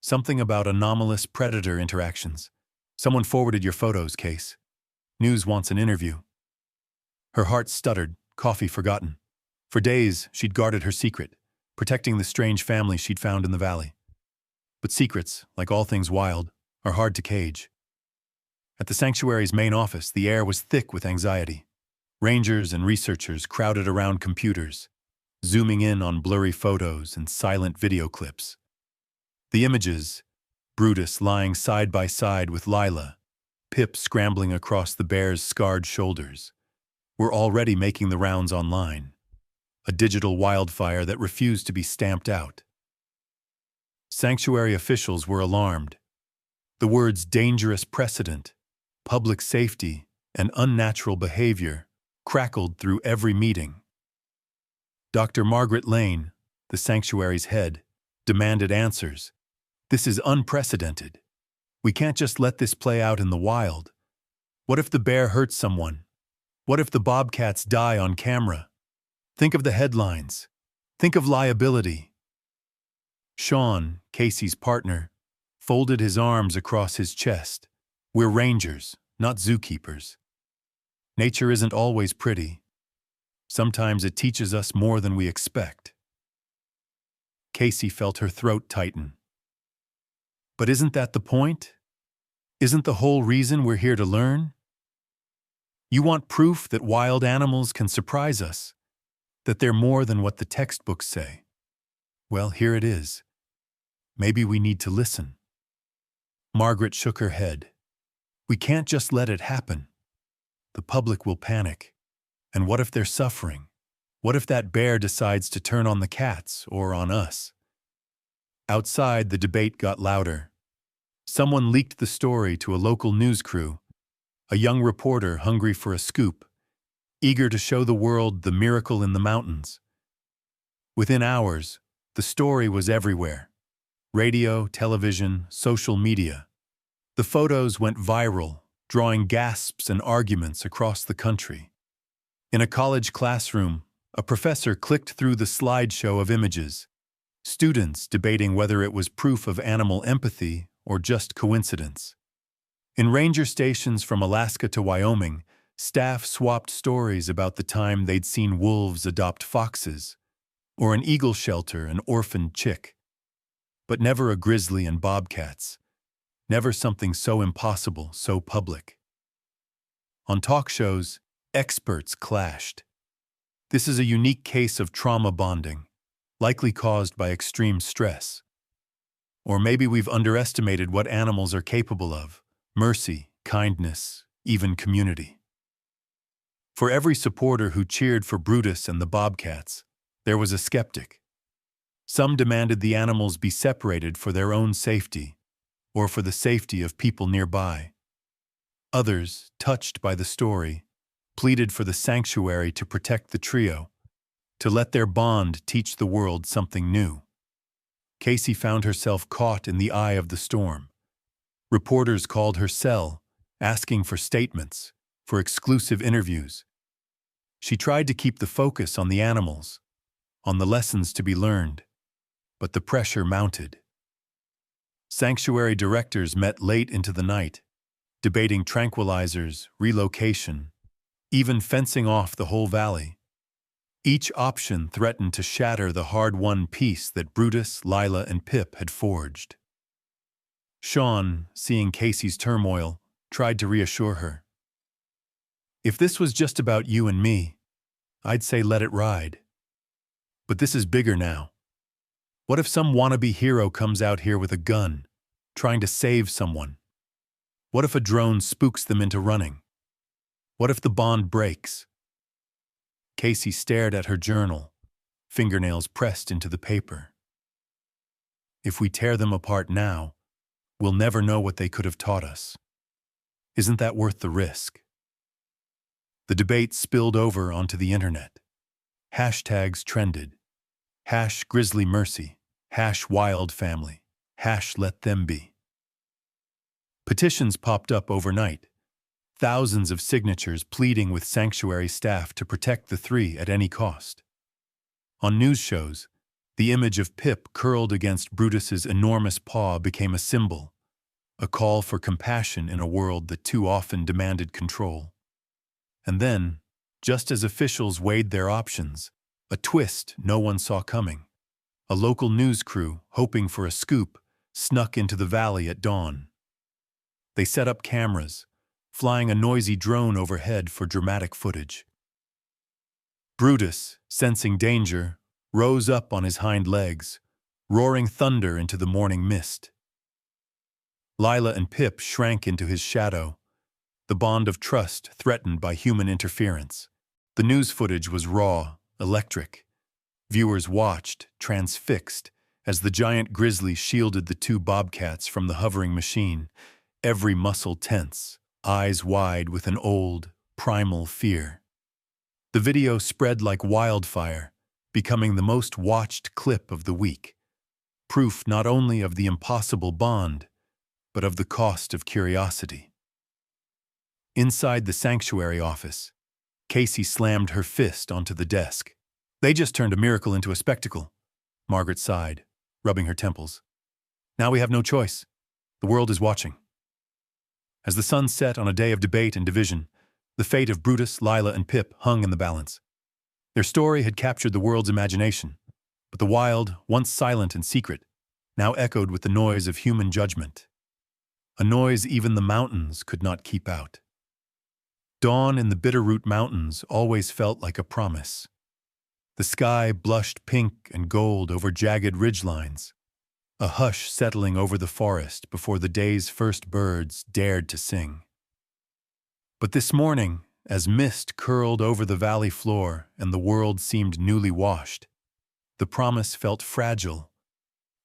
Something about anomalous predator interactions. Someone forwarded your photos, Case. News wants an interview. Her heart stuttered, coffee forgotten. For days, she'd guarded her secret, protecting the strange family she'd found in the valley. But secrets, like all things wild, are hard to cage. At the sanctuary's main office, the air was thick with anxiety. Rangers and researchers crowded around computers, zooming in on blurry photos and silent video clips. The images, Brutus lying side by side with Lila, Pip scrambling across the bear's scarred shoulders, were already making the rounds online, a digital wildfire that refused to be stamped out. Sanctuary officials were alarmed. The words dangerous precedent, public safety, and unnatural behavior crackled through every meeting. Dr. Margaret Lane, the sanctuary's head, demanded answers. This is unprecedented. We can't just let this play out in the wild. What if the bear hurts someone? What if the bobcats die on camera? Think of the headlines. Think of liability. Sean, Casey's partner, folded his arms across his chest. We're rangers, not zookeepers. Nature isn't always pretty. Sometimes it teaches us more than we expect. Casey felt her throat tighten. But isn't that the point? Isn't the whole reason we're here to learn? You want proof that wild animals can surprise us, that they're more than what the textbooks say. Well, here it is. Maybe we need to listen. Margaret shook her head. We can't just let it happen. The public will panic. And what if they're suffering? What if that bear decides to turn on the cats or on us? Outside, the debate got louder. Someone leaked the story to a local news crew, a young reporter hungry for a scoop, eager to show the world the miracle in the mountains. Within hours, the story was everywhere. Radio, television, social media. The photos went viral, drawing gasps and arguments across the country. In a college classroom, a professor clicked through the slideshow of images, students debating whether it was proof of animal empathy or just coincidence. In ranger stations from Alaska to Wyoming, staff swapped stories about the time they'd seen wolves adopt foxes, or an eagle shelter an orphaned chick. But never a grizzly and bobcats. Never something so impossible, so public. On talk shows, experts clashed. This is a unique case of trauma bonding, likely caused by extreme stress. Or maybe we've underestimated what animals are capable of: mercy, kindness, even community. For every supporter who cheered for Brutus and the bobcats, there was a skeptic. Some demanded the animals be separated for their own safety, or for the safety of people nearby. Others, touched by the story, pleaded for the sanctuary to protect the trio, to let their bond teach the world something new. Casey found herself caught in the eye of the storm. Reporters called her cell, asking for statements, for exclusive interviews. She tried to keep the focus on the animals, on the lessons to be learned, but the pressure mounted. Sanctuary directors met late into the night, debating tranquilizers, relocation, even fencing off the whole valley. Each option threatened to shatter the hard-won peace that Brutus, Lila, and Pip had forged. Sean, seeing Casey's turmoil, tried to reassure her. "If this was just about you and me, I'd say let it ride. But this is bigger now. What if some wannabe hero comes out here with a gun, trying to save someone? What if a drone spooks them into running? What if the bond breaks?" Casey stared at her journal, fingernails pressed into the paper. "If we tear them apart now, we'll never know what they could have taught us. Isn't that worth the risk?" The debate spilled over onto the internet. Hashtags trended. #Grizzly Mercy, #Wild Family, #Let Them Be. Petitions popped up overnight. Thousands of signatures pleading with sanctuary staff to protect the three at any cost. On news shows, the image of Pip curled against Brutus's enormous paw became a symbol, a call for compassion in a world that too often demanded control. And then, just as officials weighed their options, a twist no one saw coming. A local news crew, hoping for a scoop, snuck into the valley at dawn. They set up cameras, flying a noisy drone overhead for dramatic footage. Brutus, sensing danger, rose up on his hind legs, roaring thunder into the morning mist. Lila and Pip shrank into his shadow, the bond of trust threatened by human interference. The news footage was raw, electric. Viewers watched, transfixed, as the giant grizzly shielded the two bobcats from the hovering machine, every muscle tense, eyes wide with an old, primal fear. The video spread like wildfire, becoming the most watched clip of the week. Proof not only of the impossible bond, but of the cost of curiosity. Inside the sanctuary office, Casey slammed her fist onto the desk. "They just turned a miracle into a spectacle," Margaret sighed, rubbing her temples. "Now we have no choice. The world is watching." As the sun set on a day of debate and division, the fate of Brutus, Lila, and Pip hung in the balance. Their story had captured the world's imagination, but the wild, once silent and secret, now echoed with the noise of human judgment. A noise even the mountains could not keep out. Dawn in the Bitterroot Mountains always felt like a promise. The sky blushed pink and gold over jagged ridgelines, a hush settling over the forest before the day's first birds dared to sing. But this morning, as mist curled over the valley floor and the world seemed newly washed, the promise felt fragile,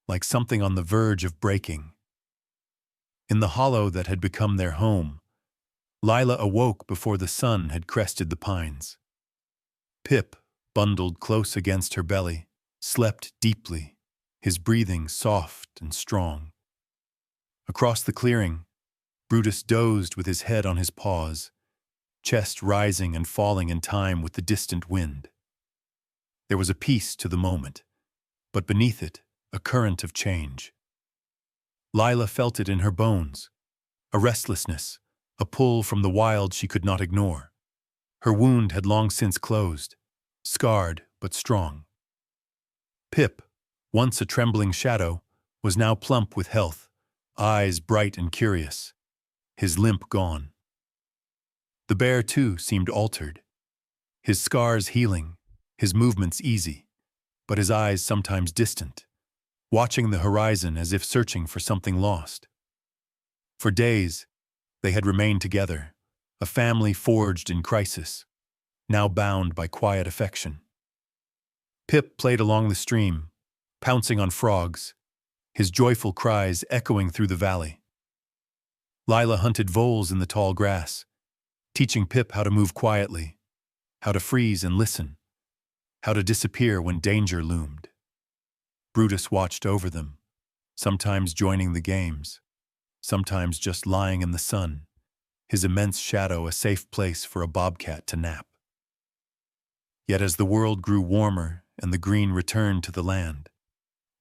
like something on the verge of breaking. In the hollow that had become their home, Lila awoke before the sun had crested the pines. Pip, bundled close against her belly, slept deeply, his breathing soft and strong. Across the clearing, Brutus dozed with his head on his paws, chest rising and falling in time with the distant wind. There was a peace to the moment, but beneath it, a current of change. Lila felt it in her bones, a restlessness, a pull from the wild she could not ignore. Her wound had long since closed, scarred but strong. Pip, once a trembling shadow, was now plump with health, eyes bright and curious, his limp gone. The bear, too, seemed altered, his scars healing, his movements easy, but his eyes sometimes distant, watching the horizon as if searching for something lost. For days, they had remained together, a family forged in crisis, now bound by quiet affection. Pip played along the stream, pouncing on frogs, his joyful cries echoing through the valley. Lila hunted voles in the tall grass, teaching Pip how to move quietly, how to freeze and listen, how to disappear when danger loomed. Brutus watched over them, sometimes joining the games, sometimes just lying in the sun, his immense shadow a safe place for a bobcat to nap. Yet as the world grew warmer and the green returned to the land,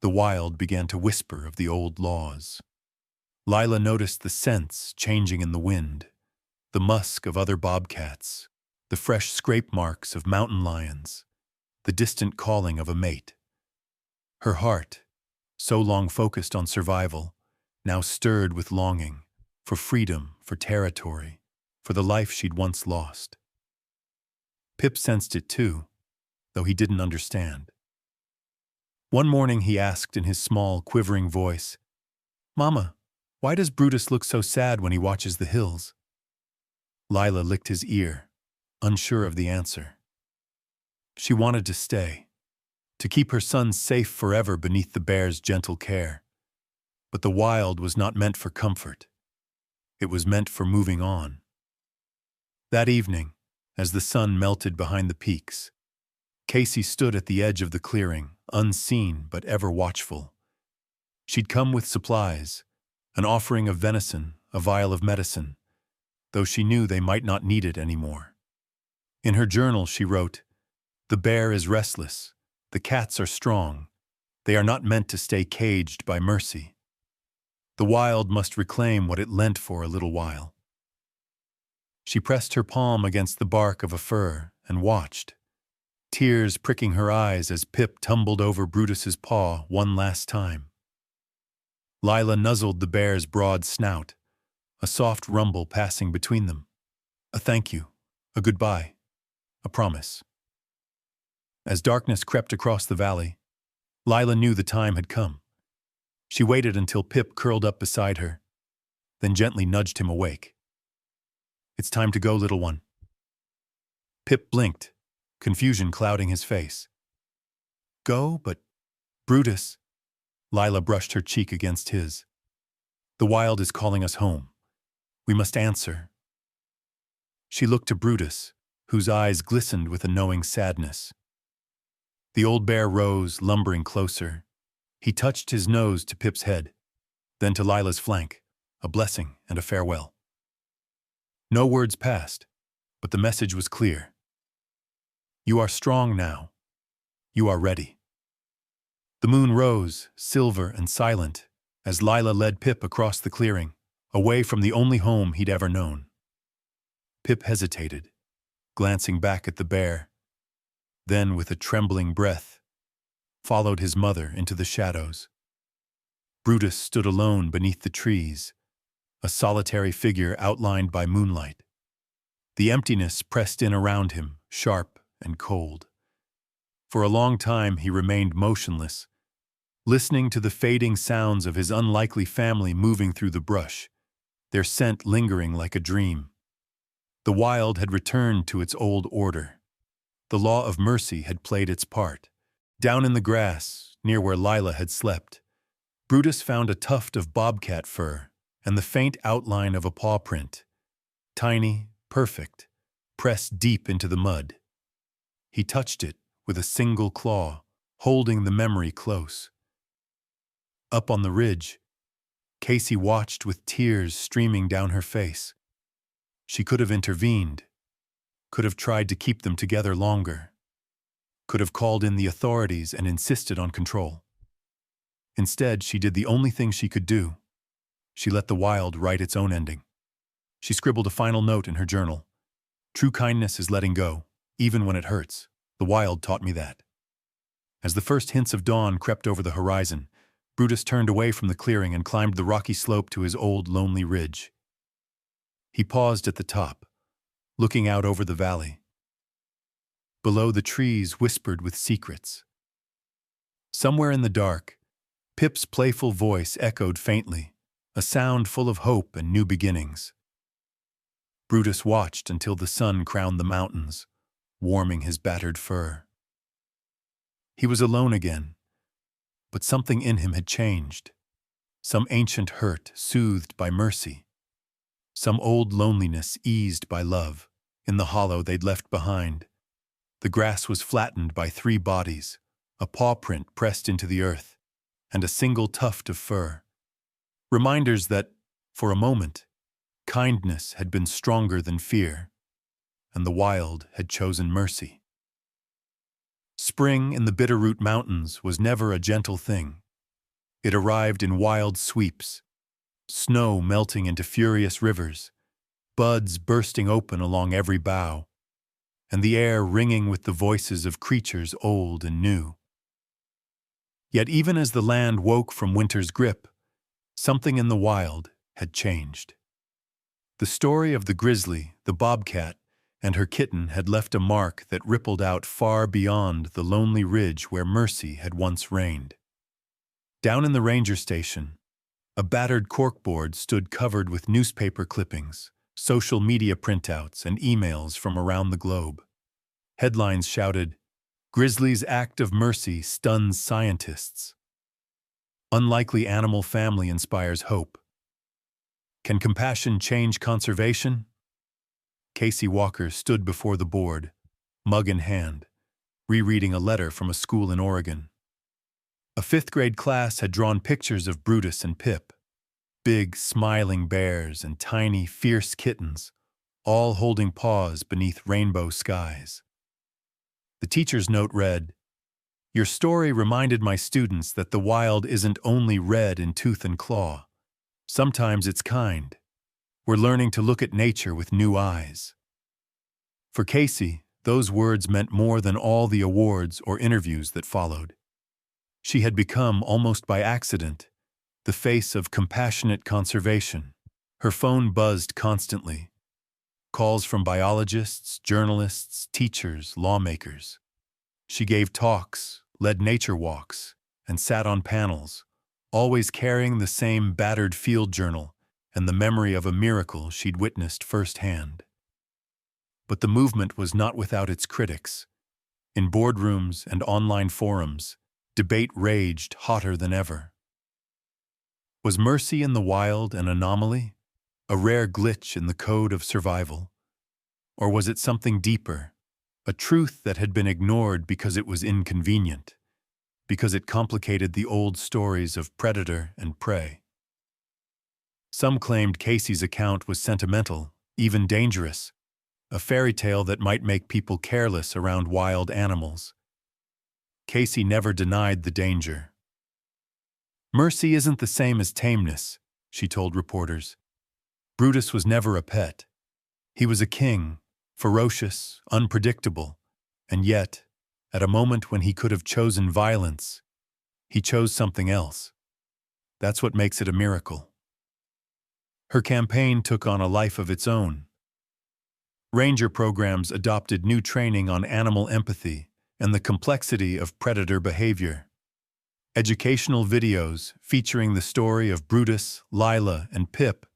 the wild began to whisper of the old laws. Lila noticed the scents changing in the wind, the musk of other bobcats, the fresh scrape marks of mountain lions, the distant calling of a mate. Her heart, so long focused on survival, now stirred with longing for freedom, for territory, for the life she'd once lost. Pip sensed it too, though he didn't understand. One morning he asked in his small, quivering voice, "Mama, why does Brutus look so sad when he watches the hills?" Lila licked his ear, unsure of the answer. She wanted to stay, to keep her son safe forever beneath the bear's gentle care. But the wild was not meant for comfort. It was meant for moving on. That evening, as the sun melted behind the peaks, Casey stood at the edge of the clearing, unseen but ever watchful. She'd come with supplies, an offering of venison, a vial of medicine, though she knew they might not need it anymore. In her journal she wrote, "The bear is restless, the cats are strong, they are not meant to stay caged by mercy. The wild must reclaim what it lent for a little while." She pressed her palm against the bark of a fir and watched, tears pricking her eyes as Pip tumbled over Brutus's paw one last time. Lila nuzzled the bear's broad snout, a soft rumble passing between them. A thank you, a goodbye, a promise. As darkness crept across the valley, Lila knew the time had come. She waited until Pip curled up beside her, then gently nudged him awake. "It's time to go, little one." Pip blinked, confusion clouding his face. "Go, but Brutus." Lila brushed her cheek against his. "The wild is calling us home. We must answer." She looked to Brutus, whose eyes glistened with a knowing sadness. The old bear rose, lumbering closer. He touched his nose to Pip's head, then to Lila's flank, a blessing and a farewell. No words passed, but the message was clear. You are strong now. You are ready. The moon rose, silver and silent, as Lila led Pip across the clearing, away from the only home he'd ever known. Pip hesitated, glancing back at the bear, then with a trembling breath, followed his mother into the shadows. Brutus stood alone beneath the trees, a solitary figure outlined by moonlight. The emptiness pressed in around him, sharp and cold. For a long time he remained motionless, listening to the fading sounds of his unlikely family moving through the brush, their scent lingering like a dream. The wild had returned to its old order. The law of mercy had played its part. Down in the grass, near where Lila had slept, Brutus found a tuft of bobcat fur and the faint outline of a paw print, tiny, perfect, pressed deep into the mud. He touched it with a single claw, holding the memory close. Up on the ridge, Casey watched with tears streaming down her face. She could have intervened, could have tried to keep them together longer, could have called in the authorities and insisted on control. Instead, she did the only thing she could do. She let the wild write its own ending. She scribbled a final note in her journal. True kindness is letting go, even when it hurts. The wild taught me that. As the first hints of dawn crept over the horizon, Brutus turned away from the clearing and climbed the rocky slope to his old lonely ridge. He paused at the top, looking out over the valley. Below, the trees whispered with secrets. Somewhere in the dark, Pip's playful voice echoed faintly, a sound full of hope and new beginnings. Brutus watched until the sun crowned the mountains, warming his battered fur. He was alone again, but something in him had changed. Some ancient hurt soothed by mercy. Some old loneliness eased by love. In the hollow they'd left behind, the grass was flattened by 3 bodies, a paw print pressed into the earth, and a single tuft of fur. Reminders that, for a moment, kindness had been stronger than fear, and the wild had chosen mercy. Spring in the Bitterroot Mountains was never a gentle thing. It arrived in wild sweeps, snow melting into furious rivers, buds bursting open along every bough, and the air ringing with the voices of creatures old and new. Yet even as the land woke from winter's grip, something in the wild had changed. The story of the Grizzly, the Bobcat, and her kitten had left a mark that rippled out far beyond the lonely ridge where mercy had once reigned. Down in the ranger station, a battered corkboard stood covered with newspaper clippings, social media printouts, and emails from around the globe. Headlines shouted, "Grizzly's act of mercy stuns scientists." "Unlikely animal family inspires hope." "Can compassion change conservation?" Casey Walker stood before the board, mug in hand, rereading a letter from a school in Oregon. A 5th-grade class had drawn pictures of Brutus and Pip, big, smiling bears and tiny, fierce kittens, all holding paws beneath rainbow skies. The teacher's note read, "Your story reminded my students that the wild isn't only red in tooth and claw. Sometimes it's kind. We're learning to look at nature with new eyes." For Casey, those words meant more than all the awards or interviews that followed. She had become, almost by accident, the face of compassionate conservation. Her phone buzzed constantly. Calls from biologists, journalists, teachers, lawmakers. She gave talks, led nature walks, and sat on panels, always carrying the same battered field journal and the memory of a miracle she'd witnessed firsthand. But the movement was not without its critics. In boardrooms and online forums, debate raged hotter than ever. Was mercy in the wild an anomaly, a rare glitch in the code of survival? Or was it something deeper, a truth that had been ignored because it was inconvenient, because it complicated the old stories of predator and prey? Some claimed Casey's account was sentimental, even dangerous, a fairy tale that might make people careless around wild animals. Casey never denied the danger. "Mercy isn't the same as tameness," she told reporters. "Brutus was never a pet. He was a king, ferocious, unpredictable, and yet, at a moment when he could have chosen violence, he chose something else. That's what makes it a miracle." Her campaign took on a life of its own. Ranger programs adopted new training on animal empathy and the complexity of predator behavior. Educational videos featuring the story of Brutus, Lila, and Pip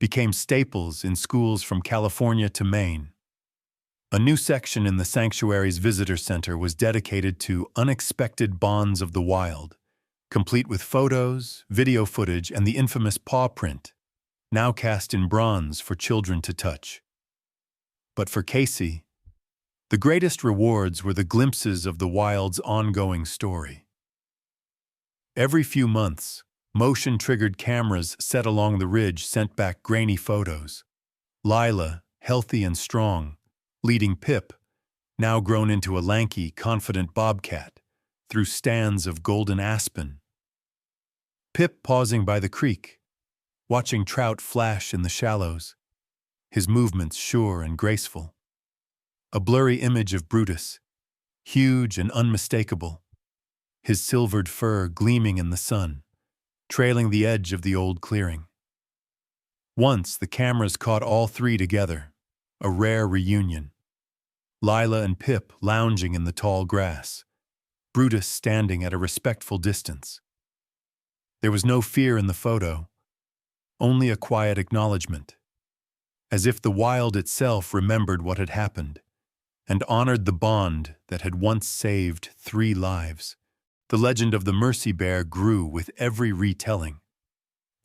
became staples in schools from California to Maine. A new section in the sanctuary's visitor center was dedicated to unexpected bonds of the wild, complete with photos, video footage, and the infamous paw print, now cast in bronze for children to touch. But for Casey, The greatest rewards were the glimpses of the wild's ongoing story. Every few months, motion-triggered cameras set along the ridge sent back grainy photos. Lila, healthy and strong, leading Pip, now grown into a lanky, confident bobcat, through stands of golden aspen. Pip pausing by the creek, watching trout flash in the shallows, his movements sure and graceful. A blurry image of Brutus, huge and unmistakable, his silvered fur gleaming in the sun, trailing the edge of the old clearing. Once the cameras caught all three together, a rare reunion. Lila and Pip lounging in the tall grass, Brutus standing at a respectful distance. There was no fear in the photo, only a quiet acknowledgement, as if the wild itself remembered what had happened and honored the bond that had once saved 3 lives. The legend of the Mercy Bear grew with every retelling.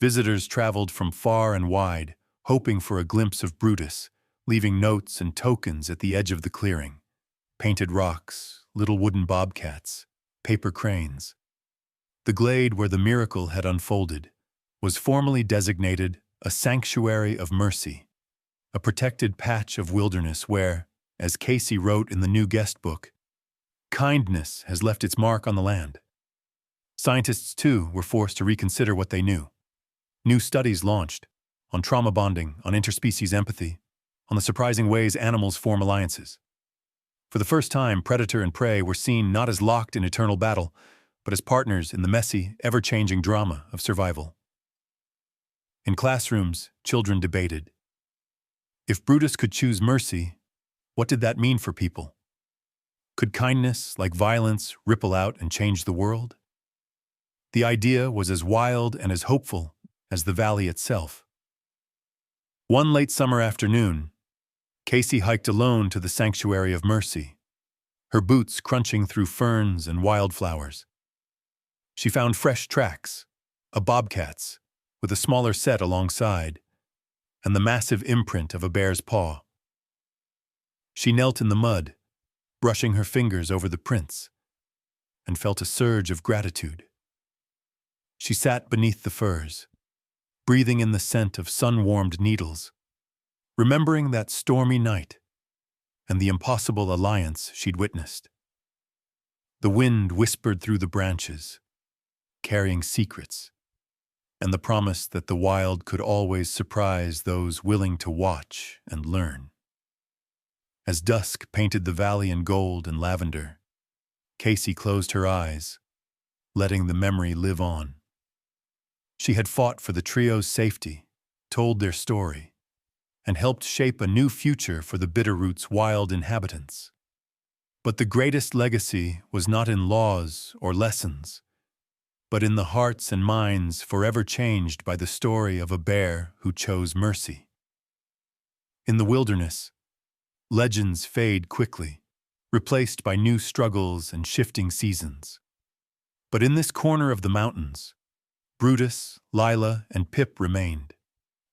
Visitors traveled from far and wide, hoping for a glimpse of Brutus, leaving notes and tokens at the edge of the clearing. Painted rocks, little wooden bobcats, paper cranes. The glade where the miracle had unfolded was formally designated a sanctuary of mercy, a protected patch of wilderness where, as Casey wrote in the new guest book, kindness has left its mark on the land. Scientists, too, were forced to reconsider what they knew. New studies launched on trauma bonding, on interspecies empathy, on the surprising ways animals form alliances. For the first time, predator and prey were seen not as locked in eternal battle, but as partners in the messy, ever-changing drama of survival. In classrooms, children debated. If Brutus could choose mercy, what did that mean for people? Could kindness, like violence, ripple out and change the world? The idea was as wild and as hopeful as the valley itself. One late summer afternoon, Casey hiked alone to the Sanctuary of Mercy, her boots crunching through ferns and wildflowers. She found fresh tracks, a bobcat's, with a smaller set alongside, and the massive imprint of a bear's paw. She knelt in the mud, brushing her fingers over the prints, and felt a surge of gratitude. She sat beneath the firs, breathing in the scent of sun-warmed needles, remembering that stormy night and the impossible alliance she'd witnessed. The wind whispered through the branches, carrying secrets, and the promise that the wild could always surprise those willing to watch and learn. As dusk painted the valley in gold and lavender, Casey closed her eyes, letting the memory live on. She had fought for the trio's safety, told their story, and helped shape a new future for the Bitterroot's wild inhabitants. But the greatest legacy was not in laws or lessons, but in the hearts and minds forever changed by the story of a bear who chose mercy. In the wilderness, legends fade quickly, replaced by new struggles and shifting seasons. But in this corner of the mountains, Brutus, Lila, and Pip remained,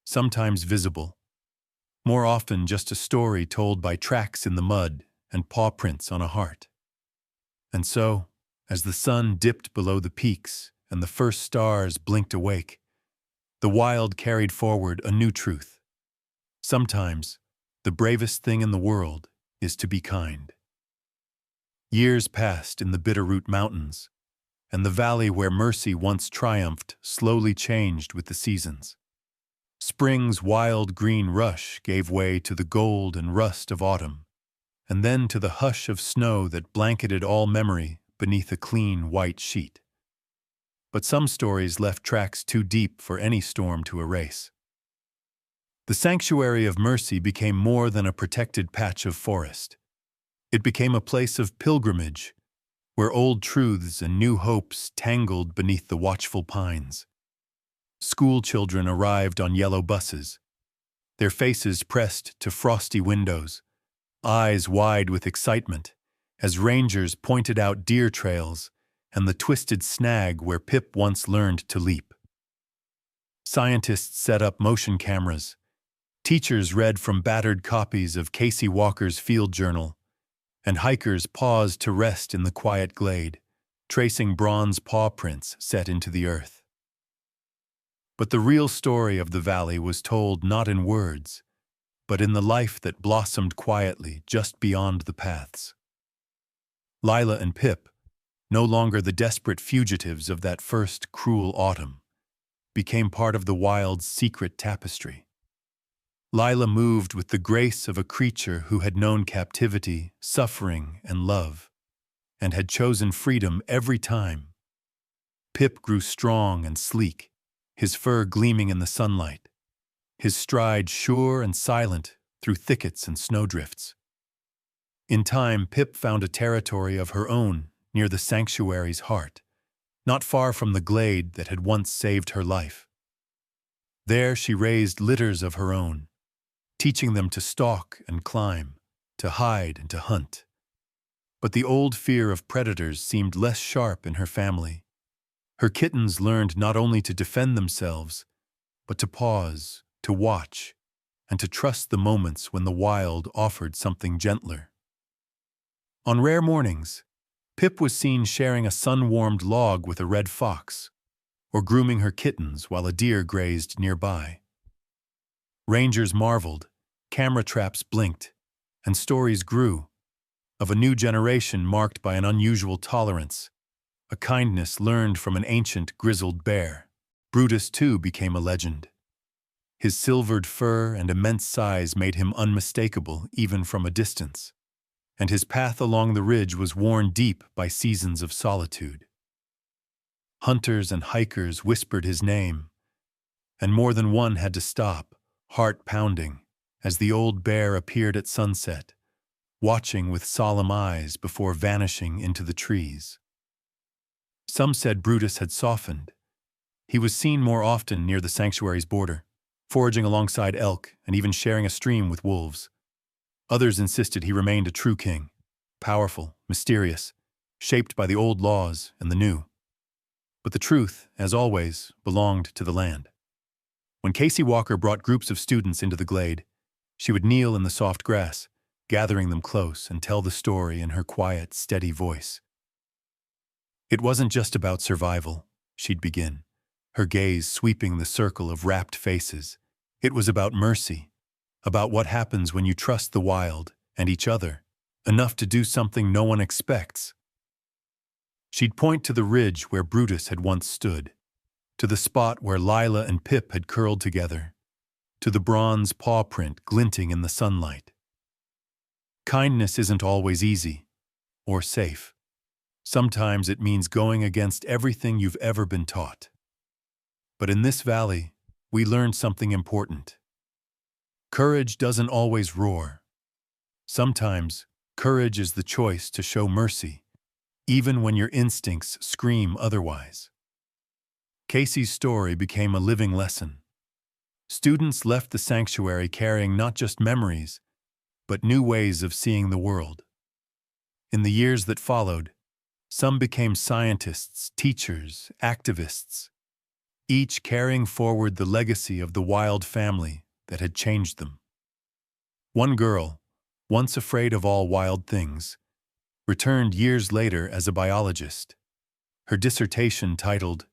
sometimes visible, more often just a story told by tracks in the mud and paw prints on a heart. And so, as the sun dipped below the peaks and the first stars blinked awake, the wild carried forward a new truth. Sometimes, the bravest thing in the world is to be kind. Years passed in the Bitterroot Mountains, and the valley where mercy once triumphed slowly changed with the seasons. Spring's wild green rush gave way to the gold and rust of autumn, and then to the hush of snow that blanketed all memory beneath a clean white sheet. But some stories left tracks too deep for any storm to erase. The Sanctuary of Mercy became more than a protected patch of forest. It became a place of pilgrimage, where old truths and new hopes tangled beneath the watchful pines. School children arrived on yellow buses, their faces pressed to frosty windows, eyes wide with excitement, as rangers pointed out deer trails and the twisted snag where Pip once learned to leap. Scientists set up motion cameras. Teachers read from battered copies of Casey Walker's field journal, and hikers paused to rest in the quiet glade, tracing bronze paw prints set into the earth. But the real story of the valley was told not in words, but in the life that blossomed quietly just beyond the paths. Lila and Pip, no longer the desperate fugitives of that first cruel autumn, became part of the wild's secret tapestry. Lila moved with the grace of a creature who had known captivity, suffering, and love, and had chosen freedom every time. Pip grew strong and sleek, his fur gleaming in the sunlight, his stride sure and silent through thickets and snowdrifts. In time, Pip found a territory of her own near the sanctuary's heart, not far from the glade that had once saved her life. There she raised litters of her own, teaching them to stalk and climb, to hide and to hunt. But the old fear of predators seemed less sharp in her family. Her kittens learned not only to defend themselves, but to pause, to watch, and to trust the moments when the wild offered something gentler. On rare mornings, Pip was seen sharing a sun-warmed log with a red fox, or grooming her kittens while a deer grazed nearby. Rangers marveled, camera traps blinked, and stories grew of a new generation marked by an unusual tolerance, a kindness learned from an ancient grizzled bear. Brutus, too, became a legend. His silvered fur and immense size made him unmistakable even from a distance, and his path along the ridge was worn deep by seasons of solitude. Hunters and hikers whispered his name, and more than one had to stop, heart pounding, as the old bear appeared at sunset, watching with solemn eyes before vanishing into the trees. Some said Brutus had softened. He was seen more often near the sanctuary's border, foraging alongside elk and even sharing a stream with wolves. Others insisted he remained a true king, powerful, mysterious, shaped by the old laws and the new. But the truth, as always, belonged to the land. When Casey Walker brought groups of students into the glade, she would kneel in the soft grass, gathering them close and tell the story in her quiet, steady voice. It wasn't just about survival, she'd begin, her gaze sweeping the circle of rapt faces. It was about mercy, about what happens when you trust the wild and each other, enough to do something no one expects. She'd point to the ridge where Brutus had once stood, to the spot where Lila and Pip had curled together, to the bronze paw print glinting in the sunlight. Kindness isn't always easy or safe. Sometimes it means going against everything you've ever been taught. But in this valley, we learned something important. Courage doesn't always roar. Sometimes, courage is the choice to show mercy, even when your instincts scream otherwise. Casey's story became a living lesson. Students left the sanctuary carrying not just memories, but new ways of seeing the world. In the years that followed, some became scientists, teachers, activists, each carrying forward the legacy of the wild family that had changed them. One girl, once afraid of all wild things, returned years later as a biologist, her dissertation titled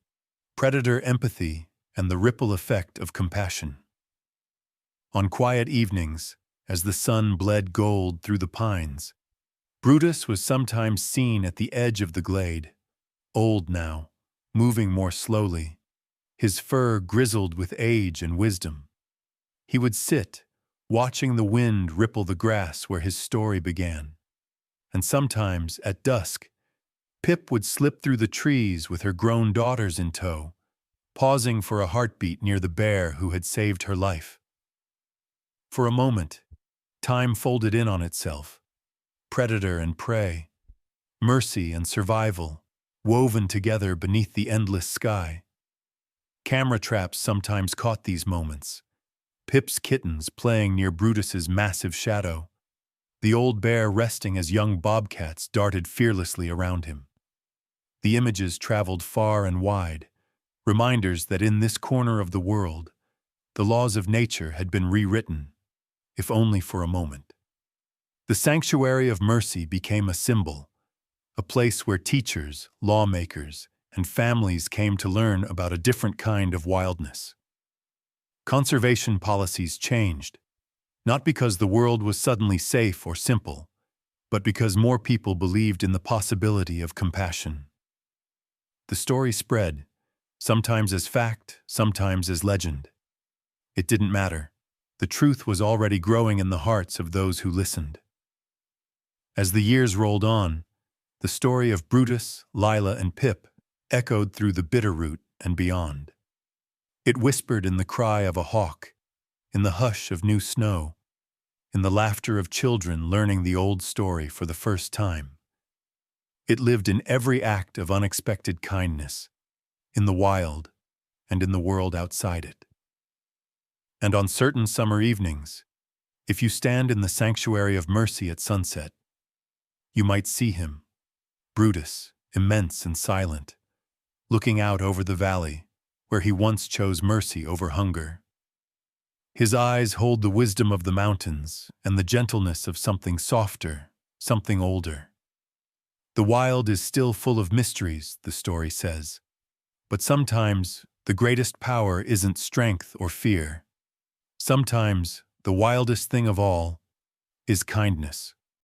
Predator Empathy and the Ripple Effect of Compassion. On quiet evenings, as the sun bled gold through the pines, Brutus was sometimes seen at the edge of the glade, old now, moving more slowly, his fur grizzled with age and wisdom. He would sit, watching the wind ripple the grass where his story began. And sometimes, at dusk, Pip would slip through the trees with her grown daughters in tow, pausing for a heartbeat near the bear who had saved her life. For a moment, time folded in on itself. Predator and prey, mercy and survival, woven together beneath the endless sky. Camera traps sometimes caught these moments. Pip's kittens playing near Brutus's massive shadow, the old bear resting as young bobcats darted fearlessly around him. The images traveled far and wide, reminders that in this corner of the world, the laws of nature had been rewritten, if only for a moment. The Sanctuary of Mercy became a symbol, a place where teachers, lawmakers, and families came to learn about a different kind of wildness. Conservation policies changed, not because the world was suddenly safe or simple, but because more people believed in the possibility of compassion. The story spread, sometimes as fact, sometimes as legend. It didn't matter. The truth was already growing in the hearts of those who listened. As the years rolled on, the story of Brutus, Lila, and Pip echoed through the Bitterroot and beyond. It whispered in the cry of a hawk, in the hush of new snow, in the laughter of children learning the old story for the first time. It lived in every act of unexpected kindness, in the wild and in the world outside it. And on certain summer evenings, if you stand in the Sanctuary of Mercy at sunset, you might see him, Brutus, immense and silent, looking out over the valley where he once chose mercy over hunger. His eyes hold the wisdom of the mountains and the gentleness of something softer, something older. The wild is still full of mysteries, the story says, but sometimes the greatest power isn't strength or fear. Sometimes the wildest thing of all is kindness.